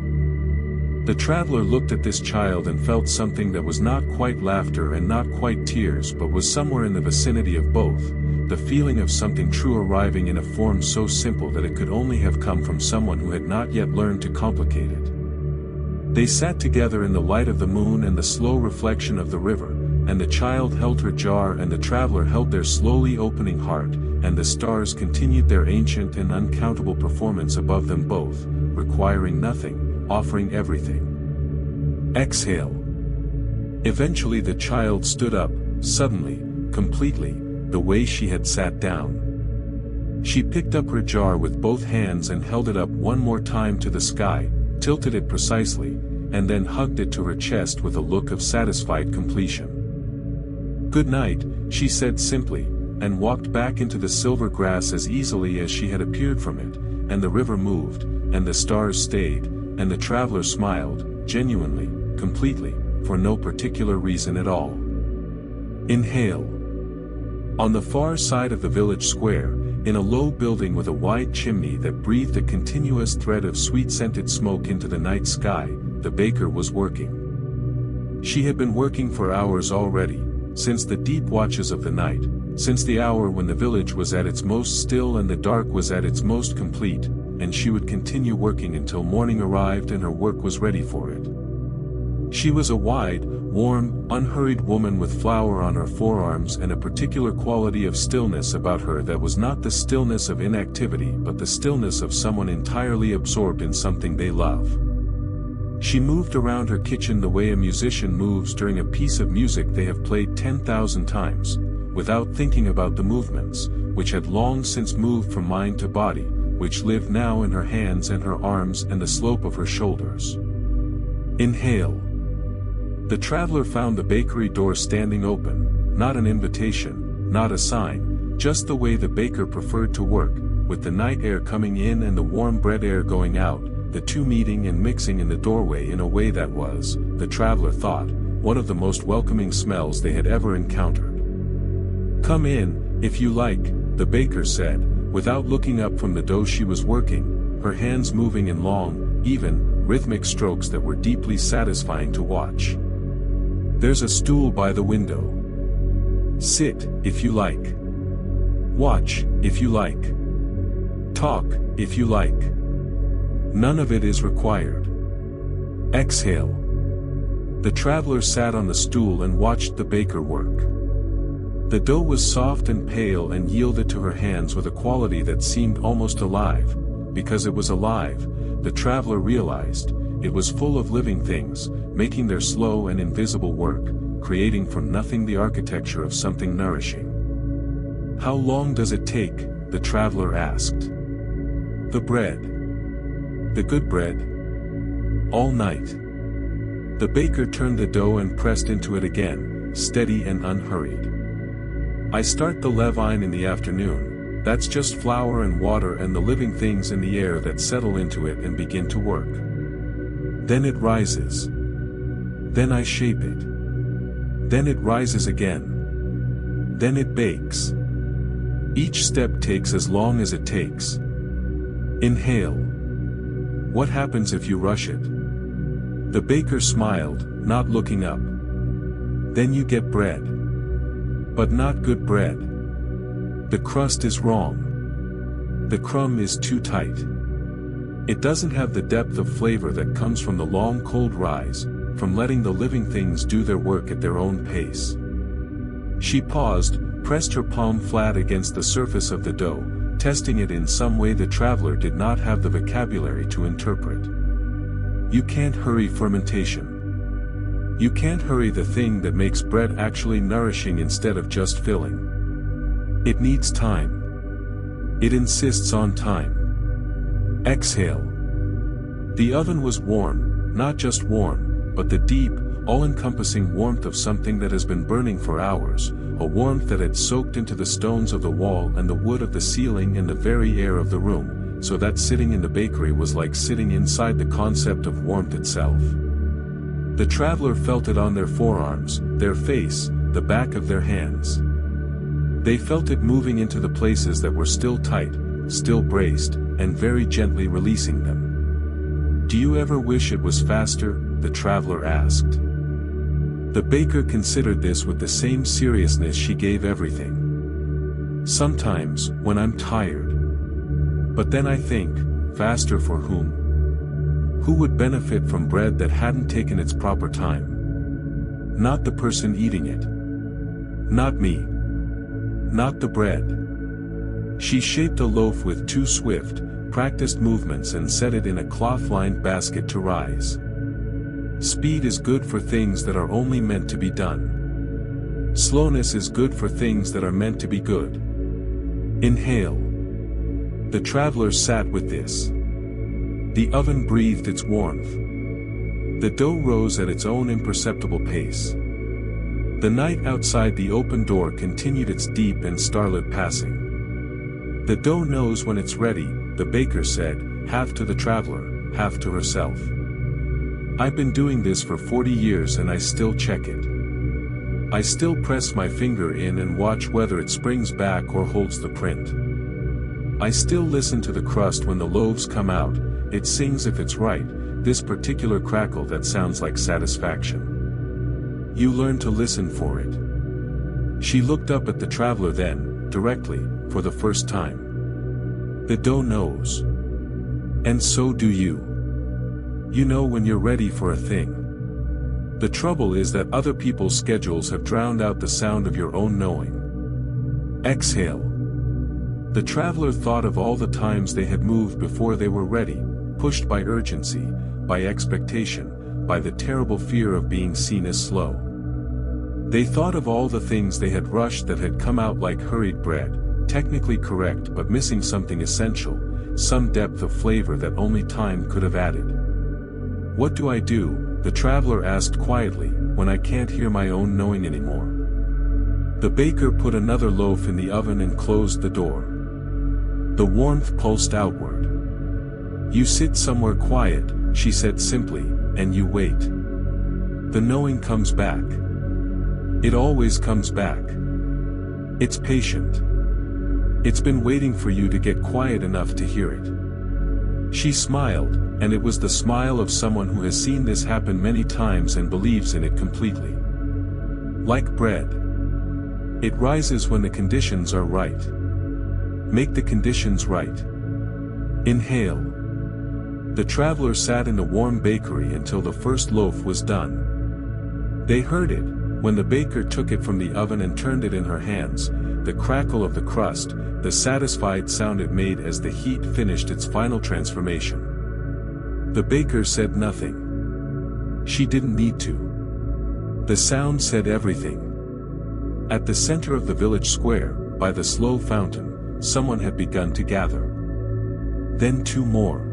The traveler looked at this child and felt something that was not quite laughter and not quite tears but was somewhere in the vicinity of both, the feeling of something true arriving in a form so simple that it could only have come from someone who had not yet learned to complicate it. They sat together in the light of the moon and the slow reflection of the river, and the child held her jar and the traveler held their slowly opening heart, and the stars continued their ancient and uncountable performance above them both, requiring nothing, offering everything. Exhale. Eventually the child stood up, suddenly, completely, the way she had sat down. She picked up her jar with both hands and held it up one more time to the sky, tilted it precisely, and then hugged it to her chest with a look of satisfied completion. Good night, she said simply, and walked back into the silver grass as easily as she had appeared from it, and the river moved, and the stars stayed, and the traveler smiled, genuinely, completely, for no particular reason at all. Inhale. On the far side of the village square, in a low building with a wide chimney that breathed a continuous thread of sweet-scented smoke into the night sky, the baker was working. She had been working for hours already, since the deep watches of the night, since the hour when the village was at its most still and the dark was at its most complete, and she would continue working until morning arrived and her work was ready for it. She was a wide, warm, unhurried woman with flour on her forearms and a particular quality of stillness about her that was not the stillness of inactivity but the stillness of someone entirely absorbed in something they love. She moved around her kitchen the way a musician moves during a piece of music they have played 10,000 times, without thinking about the movements, which had long since moved from mind to body, which lived now in her hands and her arms and the slope of her shoulders. Inhale. The traveler found the bakery door standing open, not an invitation, not a sign, just the way the baker preferred to work, with the night air coming in and the warm bread air going out, the two meeting and mixing in the doorway in a way that was, the traveler thought, one of the most welcoming smells they had ever encountered. "Come in, if you like," the baker said, without looking up from the dough she was working, her hands moving in long, even, rhythmic strokes that were deeply satisfying to watch. "There's a stool by the window. Sit, if you like. Watch, if you like. Talk, if you like. None of it is required. Exhale." The traveler sat on the stool and watched the baker work. The dough was soft and pale and yielded to her hands with a quality that seemed almost alive. Because it was alive, the traveler realized, it was full of living things, making their slow and invisible work, creating from nothing the architecture of something nourishing. "How long does it take?" the traveler asked. "The bread. The good bread. All night." The baker turned the dough and pressed into it again, steady and unhurried. "I start the levain in the afternoon. That's just flour and water and the living things in the air that settle into it and begin to work. Then it rises. Then I shape it. Then it rises again. Then it bakes. Each step takes as long as it takes. Inhale. What happens if you rush it?" The baker smiled, not looking up. "Then you get bread. But not good bread. The crust is wrong. The crumb is too tight. It doesn't have the depth of flavor that comes from the long cold rise, from letting the living things do their work at their own pace." She paused, pressed her palm flat against the surface of the dough, testing it in some way the traveler did not have the vocabulary to interpret. "You can't hurry fermentation. You can't hurry the thing that makes bread actually nourishing instead of just filling. It needs time. It insists on time. Exhale." The oven was warm, not just warm, but the deep, all-encompassing warmth of something that has been burning for hours, a warmth that had soaked into the stones of the wall and the wood of the ceiling and the very air of the room, so that sitting in the bakery was like sitting inside the concept of warmth itself. The traveler felt it on their forearms, their face, the back of their hands. They felt it moving into the places that were still tight, still braced, and very gently releasing them. "Do you ever wish it was faster?" the traveler asked. The baker considered this with the same seriousness she gave everything. "Sometimes, when I'm tired. But then I think, faster for whom? Who would benefit from bread that hadn't taken its proper time? Not the person eating it. Not me. Not the bread." She shaped a loaf with two swift, practiced movements and set it in a cloth-lined basket to rise. Speed is good for things that are only meant to be done. Slowness is good for things that are meant to be good. Inhale. The traveler sat with this. The oven breathed its warmth. The dough rose at its own imperceptible pace. The night outside the open door continued its deep and starlit passing. "The dough knows when it's ready," the baker said, half to the traveler, half to herself. "I've been doing this for 40 years and I still check it. I still press my finger in and watch whether it springs back or holds the print. I still listen to the crust when the loaves come out, it sings if it's right, this particular crackle that sounds like satisfaction. You learn to listen for it." She looked up at the traveler then, directly, for the first time. "The dough knows. And so do you. You know when you're ready for a thing. The trouble is that other people's schedules have drowned out the sound of your own knowing." Exhale. The traveler thought of all the times they had moved before they were ready, pushed by urgency, by expectation, by the terrible fear of being seen as slow. They thought of all the things they had rushed that had come out like hurried bread, technically correct but missing something essential, some depth of flavor that only time could have added. "What do I do?" the traveler asked quietly, "when I can't hear my own knowing anymore?" The baker put another loaf in the oven and closed the door. The warmth pulsed outward. "You sit somewhere quiet," she said simply, "and you wait. The knowing comes back. It always comes back. It's patient. It's been waiting for you to get quiet enough to hear it. She smiled, and it was the smile of someone who has seen this happen many times and believes in it completely. Like bread. It rises when the conditions are right. Make the conditions right. Inhale. The traveler sat in the warm bakery until the first loaf was done. They heard it, when the baker took it from the oven and turned it in her hands, the crackle of the crust, the satisfied sound it made as the heat finished its final transformation. The baker said nothing. She didn't need to. The sound said everything. At the center of the village square, by the slow fountain, someone had begun to gather. Then 2 more.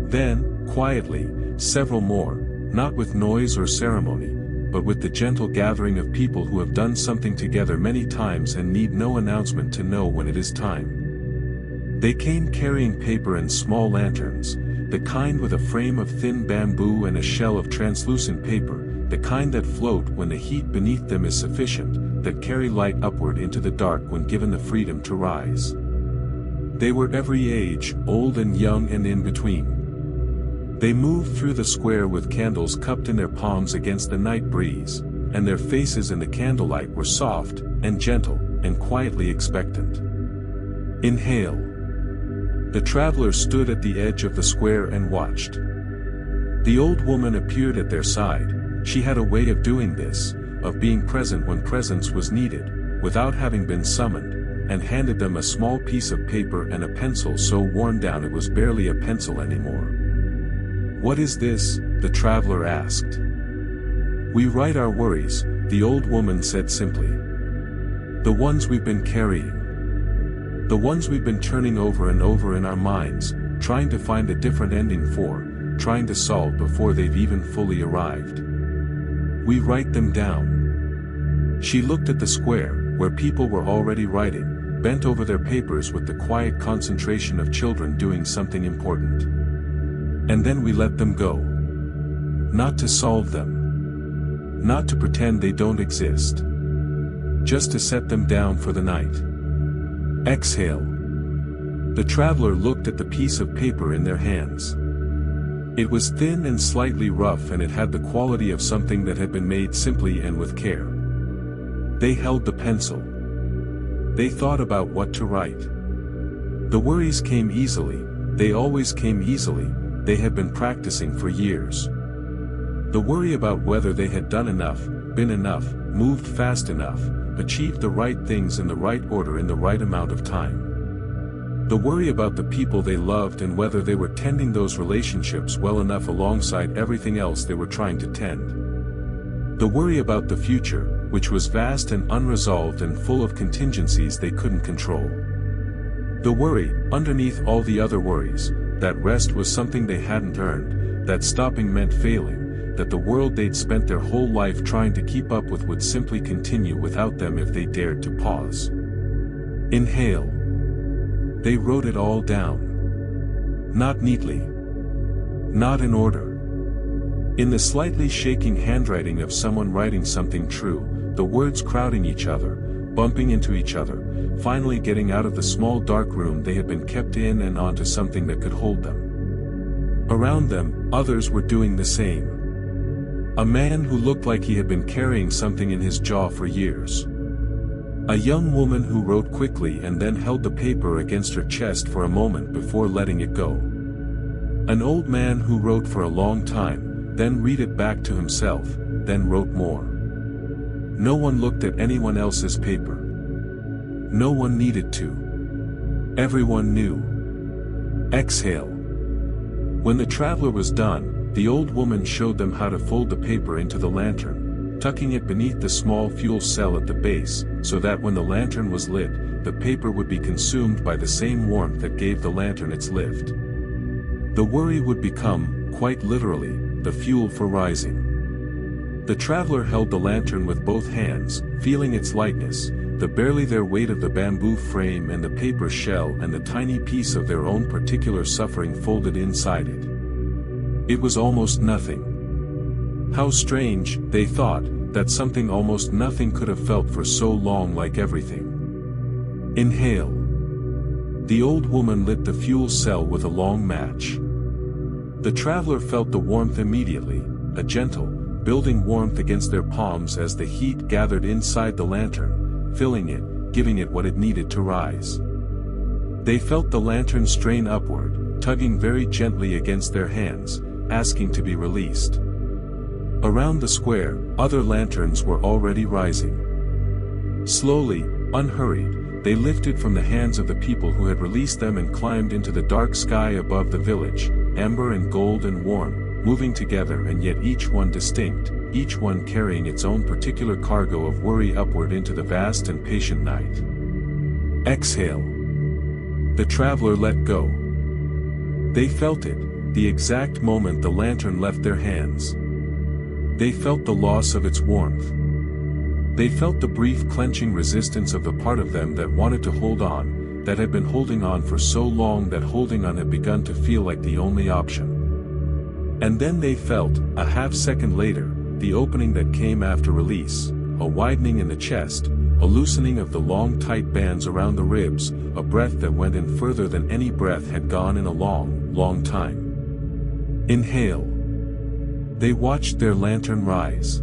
Then, quietly, several more, not with noise or ceremony, but with the gentle gathering of people who have done something together many times and need no announcement to know when it is time. They came carrying paper and small lanterns, the kind with a frame of thin bamboo and a shell of translucent paper, the kind that float when the heat beneath them is sufficient, that carry light upward into the dark when given the freedom to rise. They were every age, old and young and in between. They moved through the square with candles cupped in their palms against the night breeze, and their faces in the candlelight were soft, and gentle, and quietly expectant. Inhale. The traveler stood at the edge of the square and watched. The old woman appeared at their side. She had a way of doing this, of being present when presence was needed, without having been summoned, and handed them a small piece of paper and a pencil so worn down it was barely a pencil anymore. "What is this?" the traveler asked. "We write our worries," the old woman said simply. "The ones we've been carrying. The ones we've been turning over and over in our minds, trying to find a different ending for, trying to solve before they've even fully arrived. We write them down." She looked at the square, where people were already writing, bent over their papers with the quiet concentration of children doing something important. "And then we let them go. Not to solve them. Not to pretend they don't exist. Just to set them down for the night. Exhale." The traveler looked at the piece of paper in their hands. It was thin and slightly rough, and it had the quality of something that had been made simply and with care. They held the pencil. They thought about what to write. The worries came easily, they always came easily, they had been practicing for years. The worry about whether they had done enough, been enough, moved fast enough, achieved the right things in the right order in the right amount of time. The worry about the people they loved and whether they were tending those relationships well enough alongside everything else they were trying to tend. The worry about the future, which was vast and unresolved and full of contingencies they couldn't control. The worry, underneath all the other worries, that rest was something they hadn't earned, that stopping meant failing, that the world they'd spent their whole life trying to keep up with would simply continue without them if they dared to pause. Inhale. They wrote it all down. Not neatly. Not in order. In the slightly shaking handwriting of someone writing something true, the words crowding each other, bumping into each other, finally getting out of the small dark room they had been kept in and onto something that could hold them. Around them, others were doing the same. A man who looked like he had been carrying something in his jaw for years. A young woman who wrote quickly and then held the paper against her chest for a moment before letting it go. An old man who wrote for a long time, then read it back to himself, then wrote more. No one looked at anyone else's paper. No one needed to. Everyone knew. Exhale. When the traveler was done, the old woman showed them how to fold the paper into the lantern, tucking it beneath the small fuel cell at the base, so that when the lantern was lit, the paper would be consumed by the same warmth that gave the lantern its lift. The worry would become, quite literally, the fuel for rising. The traveler held the lantern with both hands, feeling its lightness, the barely their weight of the bamboo frame and the paper shell and the tiny piece of their own particular suffering folded inside it. It was almost nothing. How strange, they thought, that something almost nothing could have felt for so long like everything. Inhale. The old woman lit the fuel cell with a long match. The traveler felt the warmth immediately, a gentle, building warmth against their palms as the heat gathered inside the lantern, filling it, giving it what it needed to rise. They felt the lantern strain upward, tugging very gently against their hands, asking to be released. Around the square, other lanterns were already rising. Slowly, unhurried, they lifted from the hands of the people who had released them and climbed into the dark sky above the village, amber and gold and warm, moving together and yet each one distinct, each one carrying its own particular cargo of worry upward into the vast and patient night. Exhale. The traveler let go. They felt it, the exact moment the lantern left their hands. They felt the loss of its warmth. They felt the brief clenching resistance of the part of them that wanted to hold on, that had been holding on for so long that holding on had begun to feel like the only option. And then they felt, a half-second later, the opening that came after release, a widening in the chest, a loosening of the long tight bands around the ribs, a breath that went in further than any breath had gone in a long, long time. Inhale. They watched their lantern rise.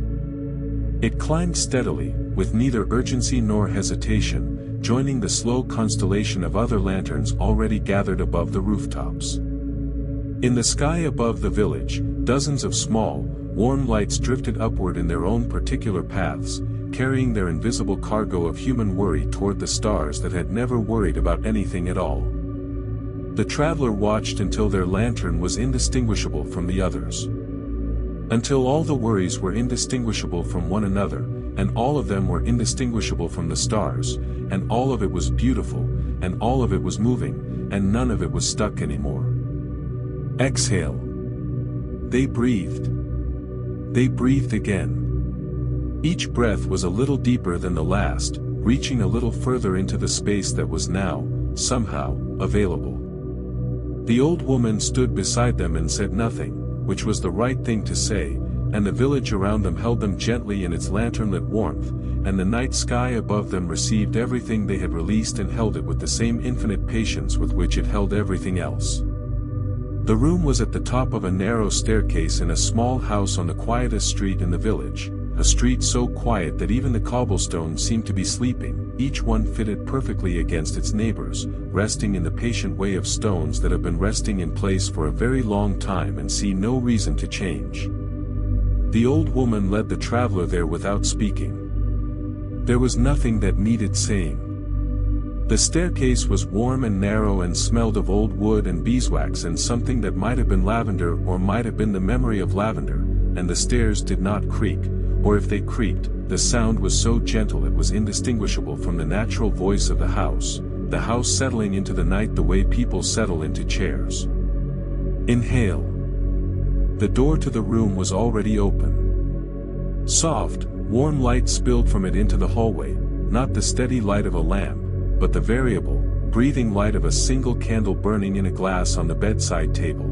It climbed steadily, with neither urgency nor hesitation, joining the slow constellation of other lanterns already gathered above the rooftops. In the sky above the village, dozens of small, warm lights drifted upward in their own particular paths, carrying their invisible cargo of human worry toward the stars that had never worried about anything at all. The traveler watched until their lantern was indistinguishable from the others. Until all the worries were indistinguishable from one another, and all of them were indistinguishable from the stars, and all of it was beautiful, and all of it was moving, and none of it was stuck anymore. Exhale. They breathed. They breathed again. Each breath was a little deeper than the last, reaching a little further into the space that was now, somehow, available. The old woman stood beside them and said nothing, which was the right thing to say, and the village around them held them gently in its lantern-lit warmth, and the night sky above them received everything they had released and held it with the same infinite patience with which it held everything else. The room was at the top of a narrow staircase in a small house on the quietest street in the village, a street so quiet that even the cobblestones seemed to be sleeping, each one fitted perfectly against its neighbors, resting in the patient way of stones that have been resting in place for a very long time and see no reason to change. The old woman led the traveler there without speaking. There was nothing that needed saying. The staircase was warm and narrow and smelled of old wood and beeswax and something that might have been lavender or might have been the memory of lavender, and the stairs did not creak, or if they creaked, the sound was so gentle it was indistinguishable from the natural voice of the house settling into the night the way people settle into chairs. Inhale. The door to the room was already open. Soft, warm light spilled from it into the hallway, not the steady light of a lamp, but the variable, breathing light of a single candle burning in a glass on the bedside table.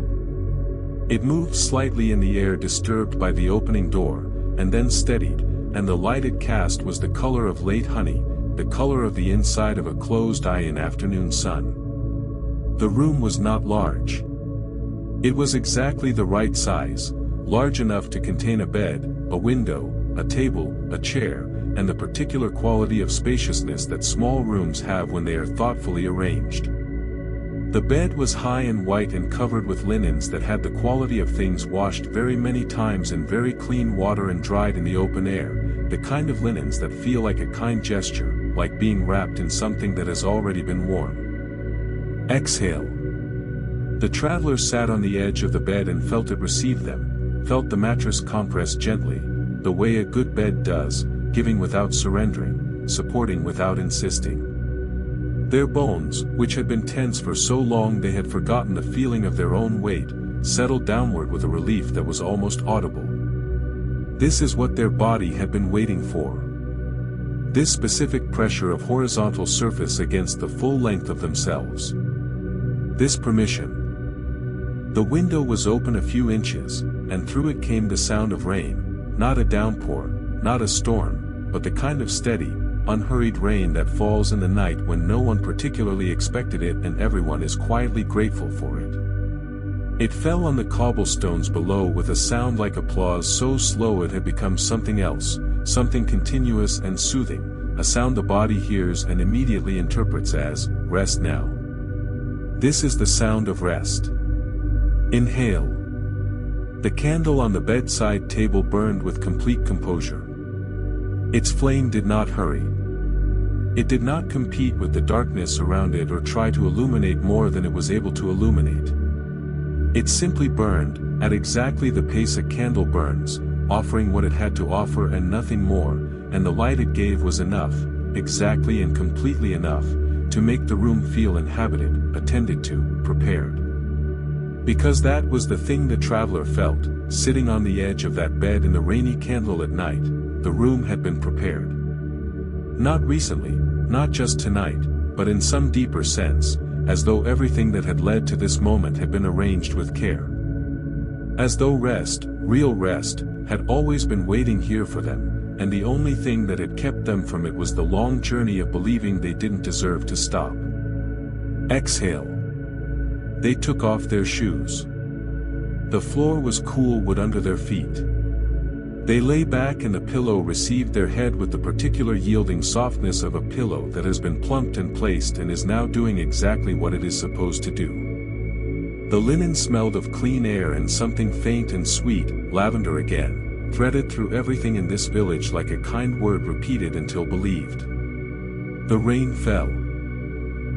It moved slightly in the air disturbed by the opening door, and then steadied, and the light it cast was the color of late honey, the color of the inside of a closed eye in afternoon sun. The room was not large. It was exactly the right size, large enough to contain a bed, a window, a table, a chair, and the particular quality of spaciousness that small rooms have when they are thoughtfully arranged. The bed was high and white and covered with linens that had the quality of things washed very many times in very clean water and dried in the open air, the kind of linens that feel like a kind gesture, like being wrapped in something that has already been worn. Exhale. The traveler sat on the edge of the bed and felt it receive them, felt the mattress compress gently, the way a good bed does, giving without surrendering, supporting without insisting. Their bones, which had been tense for so long they had forgotten the feeling of their own weight, settled downward with a relief that was almost audible. This is what their body had been waiting for. This specific pressure of horizontal surface against the full length of themselves. This permission. The window was open a few inches, and through it came the sound of rain, not a downpour, not a storm, but the kind of steady, unhurried rain that falls in the night when no one particularly expected it and everyone is quietly grateful for it. It fell on the cobblestones below with a sound like applause so slow it had become something else, something continuous and soothing, a sound the body hears and immediately interprets as, rest now. This is the sound of rest. Inhale. The candle on the bedside table burned with complete composure. Its flame did not hurry. It did not compete with the darkness around it or try to illuminate more than it was able to illuminate. It simply burned, at exactly the pace a candle burns, offering what it had to offer and nothing more, and the light it gave was enough, exactly and completely enough, to make the room feel inhabited, attended to, prepared. Because that was the thing the traveler felt, sitting on the edge of that bed in the rainy candlelit night, the room had been prepared. Not recently, not just tonight, but in some deeper sense, as though everything that had led to this moment had been arranged with care. As though rest, real rest, had always been waiting here for them, and the only thing that had kept them from it was the long journey of believing they didn't deserve to stop. Exhale. They took off their shoes. The floor was cool wood under their feet. They lay back and the pillow received their head with the particular yielding softness of a pillow that has been plumped and placed and is now doing exactly what it is supposed to do. The linen smelled of clean air and something faint and sweet, lavender again, threaded through everything in this village like a kind word repeated until believed. The rain fell.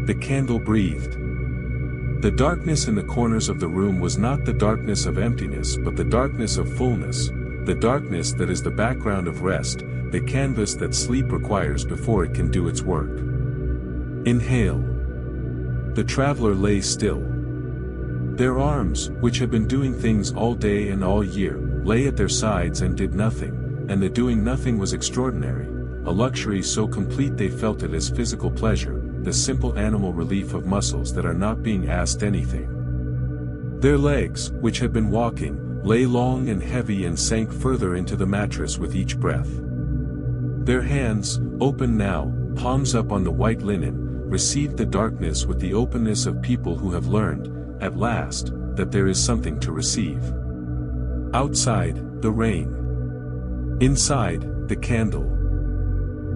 The candle breathed. The darkness in the corners of the room was not the darkness of emptiness but the darkness of fullness, the darkness that is the background of rest, the canvas that sleep requires before it can do its work. Inhale. The traveler lay still. Their arms, which had been doing things all day and all year, lay at their sides and did nothing, and the doing nothing was extraordinary, a luxury so complete they felt it as physical pleasure, the simple animal relief of muscles that are not being asked anything. Their legs, which had been walking, lay long and heavy and sank further into the mattress with each breath. Their hands, open now, palms up on the white linen, received the darkness with the openness of people who have learned, at last, that there is something to receive. Outside, the rain. Inside, the candle.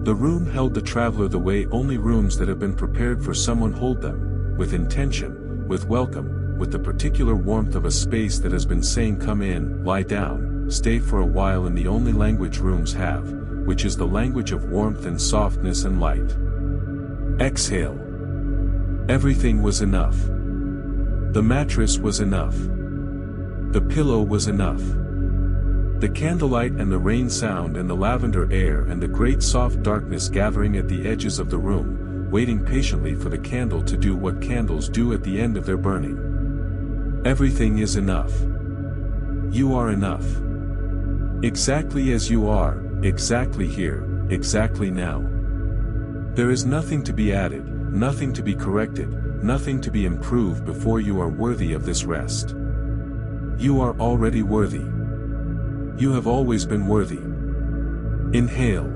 The room held the traveler the way only rooms that have been prepared for someone hold them, with intention, with welcome, with the particular warmth of a space that has been saying come in, lie down, stay for a while in the only language rooms have, which is the language of warmth and softness and light. Exhale. Everything was enough. The mattress was enough. The pillow was enough. The candlelight and the rain sound and the lavender air and the great soft darkness gathering at the edges of the room, waiting patiently for the candle to do what candles do at the end of their burning. Everything is enough. You are enough. Exactly as you are, exactly here, exactly now. There is nothing to be added, nothing to be corrected, nothing to be improved before you are worthy of this rest. You are already worthy. You have always been worthy. Inhale.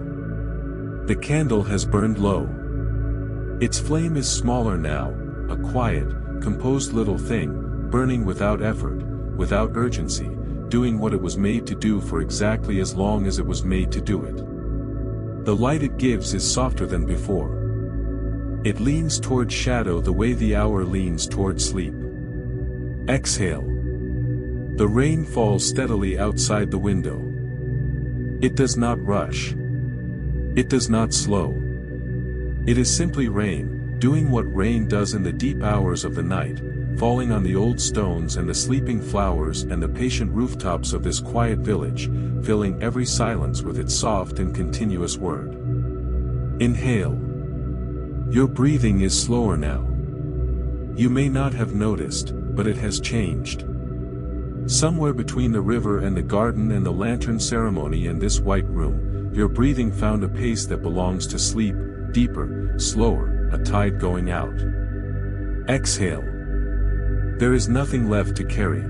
The candle has burned low. Its flame is smaller now, a quiet, composed little thing, burning without effort, without urgency, doing what it was made to do for exactly as long as it was made to do it. The light it gives is softer than before. It leans toward shadow the way the hour leans toward sleep. Exhale. The rain falls steadily outside the window. It does not rush. It does not slow. It is simply rain, doing what rain does in the deep hours of the night, falling on the old stones and the sleeping flowers and the patient rooftops of this quiet village, filling every silence with its soft and continuous word. Inhale. Your breathing is slower now. You may not have noticed, but it has changed. Somewhere between the river and the garden and the lantern ceremony and this white room, your breathing found a pace that belongs to sleep, deeper, slower, a tide going out. Exhale. There is nothing left to carry.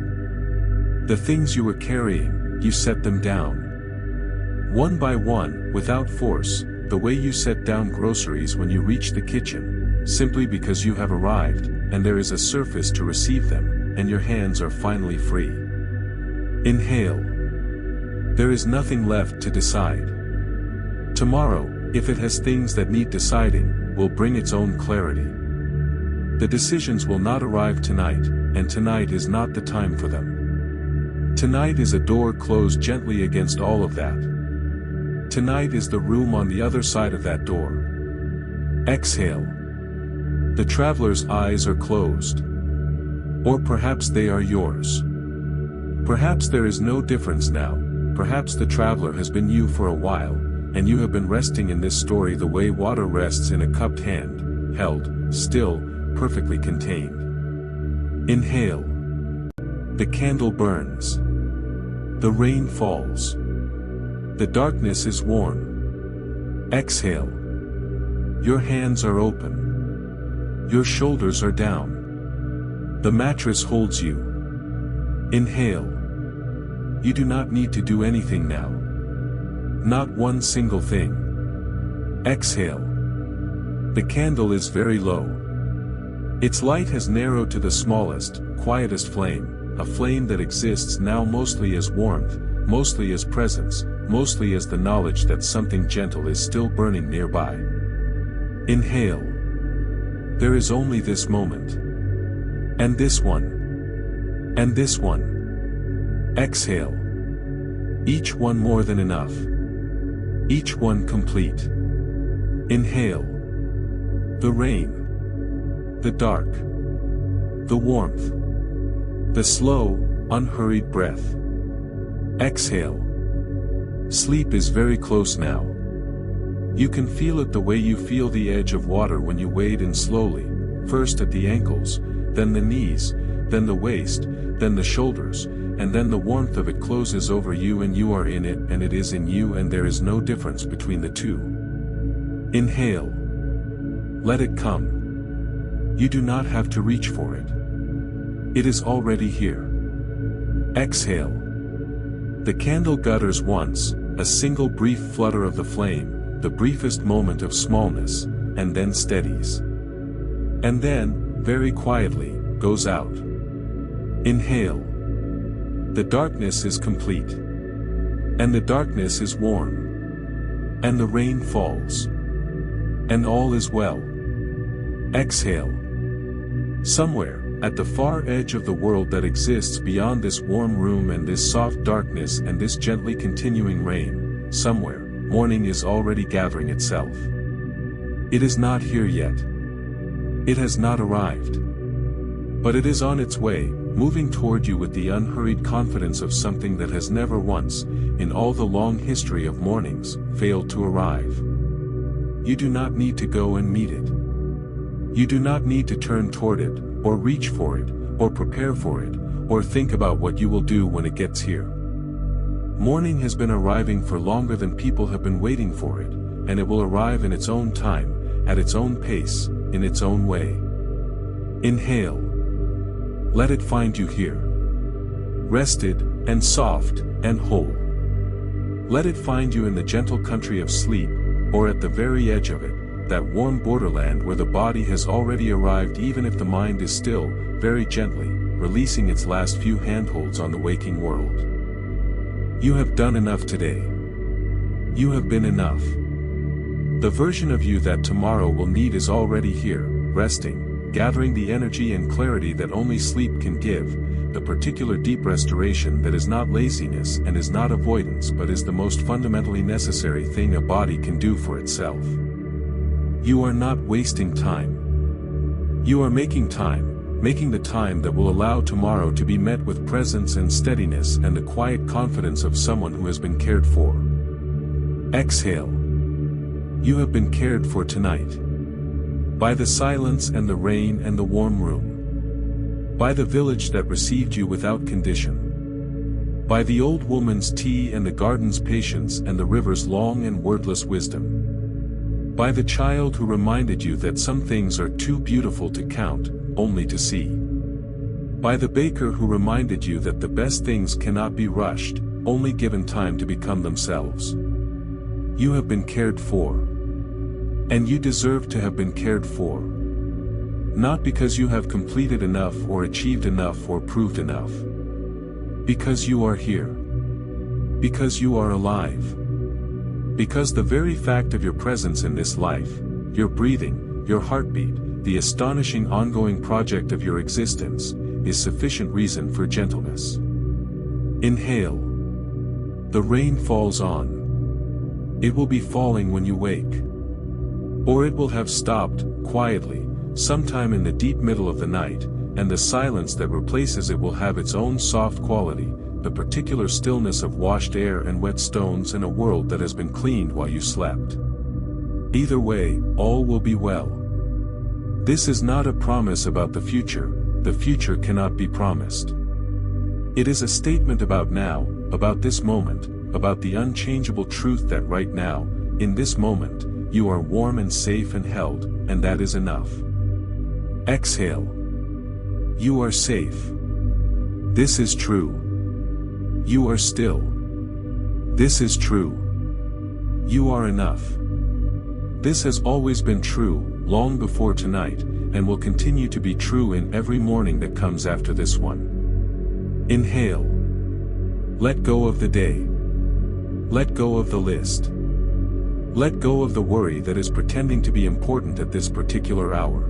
The things you were carrying, you set them down. One by one, without force, the way you set down groceries when you reach the kitchen, simply because you have arrived, and there is a surface to receive them, and your hands are finally free. Inhale. There is nothing left to decide. Tomorrow, if it has things that need deciding, will bring its own clarity. The decisions will not arrive tonight, and tonight is not the time for them. Tonight is a door closed gently against all of that. Tonight is the room on the other side of that door. Exhale. The traveler's eyes are closed. Or perhaps they are yours. Perhaps there is no difference now, perhaps the traveler has been you for a while, and you have been resting in this story the way water rests in a cupped hand, held, still, perfectly contained. Inhale. The candle burns. The rain falls. The darkness is warm. Exhale. Your hands are open. Your shoulders are down. The mattress holds you. Inhale. You do not need to do anything now. Not one single thing. Exhale. The candle is very low. Its light has narrowed to the smallest, quietest flame, a flame that exists now mostly as warmth, mostly as presence, mostly as the knowledge that something gentle is still burning nearby. Inhale. There is only this moment. And this one. And this one. Exhale. Each one more than enough. Each one complete. Inhale. The rain. The dark. The warmth. The slow, unhurried breath. Exhale. Sleep is very close now. You can feel it the way you feel the edge of water when you wade in slowly, first at the ankles, then the knees, then the waist, then the shoulders, and then the warmth of it closes over you and you are in it and it is in you and there is no difference between the two. Inhale. Let it come. You do not have to reach for it. It is already here. Exhale. The candle gutters once, a single brief flutter of the flame, the briefest moment of smallness, and then steadies. And then, very quietly, goes out. Inhale. The darkness is complete. And the darkness is warm. And the rain falls. And all is well. Exhale. Somewhere, at the far edge of the world that exists beyond this warm room and this soft darkness and this gently continuing rain, somewhere, morning is already gathering itself. It is not here yet. It has not arrived. But it is on its way, moving toward you with the unhurried confidence of something that has never once, in all the long history of mornings, failed to arrive. You do not need to go and meet it. You do not need to turn toward it, or reach for it, or prepare for it, or think about what you will do when it gets here. Morning has been arriving for longer than people have been waiting for it, and it will arrive in its own time, at its own pace, in its own way. Inhale. Let it find you here. Rested, and soft, and whole. Let it find you in the gentle country of sleep, or at the very edge of it, that warm borderland where the body has already arrived even if the mind is still, very gently, releasing its last few handholds on the waking world. You have done enough today. You have been enough. The version of you that tomorrow will need is already here, resting, gathering the energy and clarity that only sleep can give, the particular deep restoration that is not laziness and is not avoidance but is the most fundamentally necessary thing a body can do for itself. You are not wasting time. You are making time, making the time that will allow tomorrow to be met with presence and steadiness and the quiet confidence of someone who has been cared for. Exhale. You have been cared for tonight. By the silence and the rain and the warm room. By the village that received you without condition. By the old woman's tea and the garden's patience and the river's long and wordless wisdom. By the child who reminded you that some things are too beautiful to count, only to see. By the baker who reminded you that the best things cannot be rushed, only given time to become themselves. You have been cared for. And you deserve to have been cared for. Not because you have completed enough or achieved enough or proved enough. Because you are here. Because you are alive. Because the very fact of your presence in this life, your breathing, your heartbeat, the astonishing ongoing project of your existence, is sufficient reason for gentleness. Inhale. The rain falls on. It will be falling when you wake. Or it will have stopped, quietly, sometime in the deep middle of the night, and the silence that replaces it will have its own soft quality, the particular stillness of washed air and wet stones in a world that has been cleaned while you slept. Either way, all will be well. This is not a promise about the future cannot be promised. It is a statement about now, about this moment, about the unchangeable truth that right now, in this moment, you are warm and safe and held, and that is enough. Exhale. You are safe. This is true. You are still. This is true. You are enough. This has always been true, long before tonight, and will continue to be true in every morning that comes after this one. Inhale. Let go of the day. Let go of the list. Let go of the worry that is pretending to be important at this particular hour.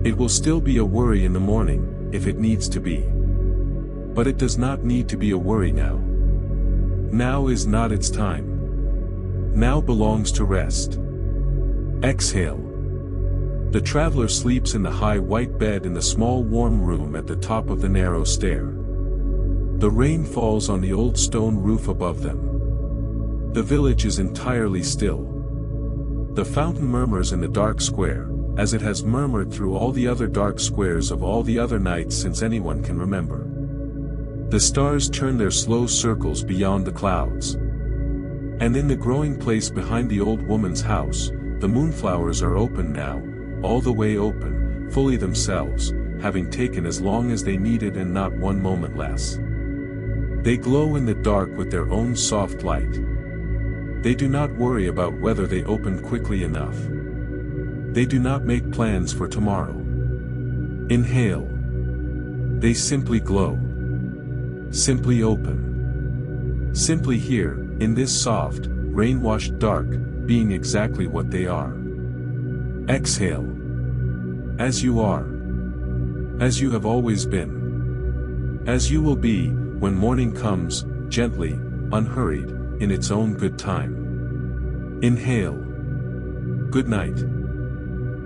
It will still be a worry in the morning, if it needs to be. But it does not need to be a worry now. Now is not its time. Now belongs to rest. Exhale. The traveler sleeps in the high white bed in the small warm room at the top of the narrow stair. The rain falls on the old stone roof above them. The village is entirely still. The fountain murmurs in the dark square, as it has murmured through all the other dark squares of all the other nights since anyone can remember. The stars turn their slow circles beyond the clouds. And in the growing place behind the old woman's house, the moonflowers are open now, all the way open, fully themselves, having taken as long as they needed and not one moment less. They glow in the dark with their own soft light. They do not worry about whether they open quickly enough. They do not make plans for tomorrow. Inhale. They simply glow. Simply open. Simply here, in this soft, rain-washed dark, being exactly what they are. Exhale. As you are. As you have always been. As you will be, when morning comes, gently, unhurried, in its own good time. Inhale. Good night.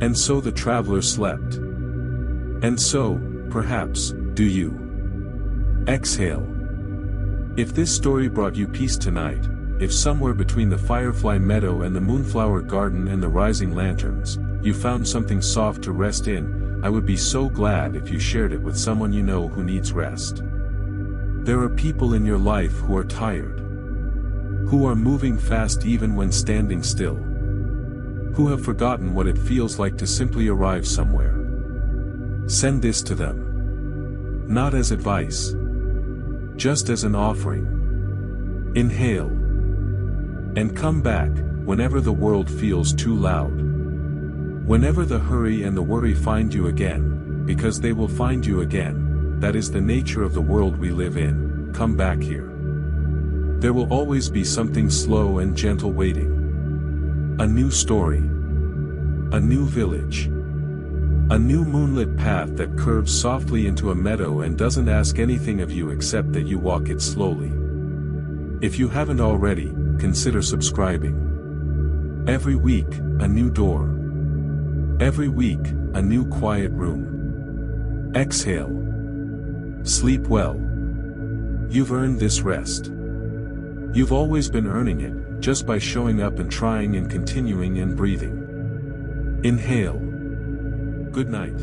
And so the traveler slept. And so, perhaps, do you. Exhale. If this story brought you peace tonight, if somewhere between the firefly meadow and the moonflower garden and the rising lanterns, you found something soft to rest in, I would be so glad if you shared it with someone you know who needs rest. There are people in your life who are tired. Who are moving fast even when standing still. Who have forgotten what it feels like to simply arrive somewhere. Send this to them. Not as advice. Just as an offering. Inhale. And come back, whenever the world feels too loud. Whenever the hurry and the worry find you again, because they will find you again, that is the nature of the world we live in, come back here. There will always be something slow and gentle waiting. A new story. A new village. A new moonlit path that curves softly into a meadow and doesn't ask anything of you except that you walk it slowly. If you haven't already, consider subscribing. Every week, a new door. Every week, a new quiet room. Exhale. Sleep well. You've earned this rest. You've always been earning it, just by showing up and trying and continuing and breathing. Inhale. Good night.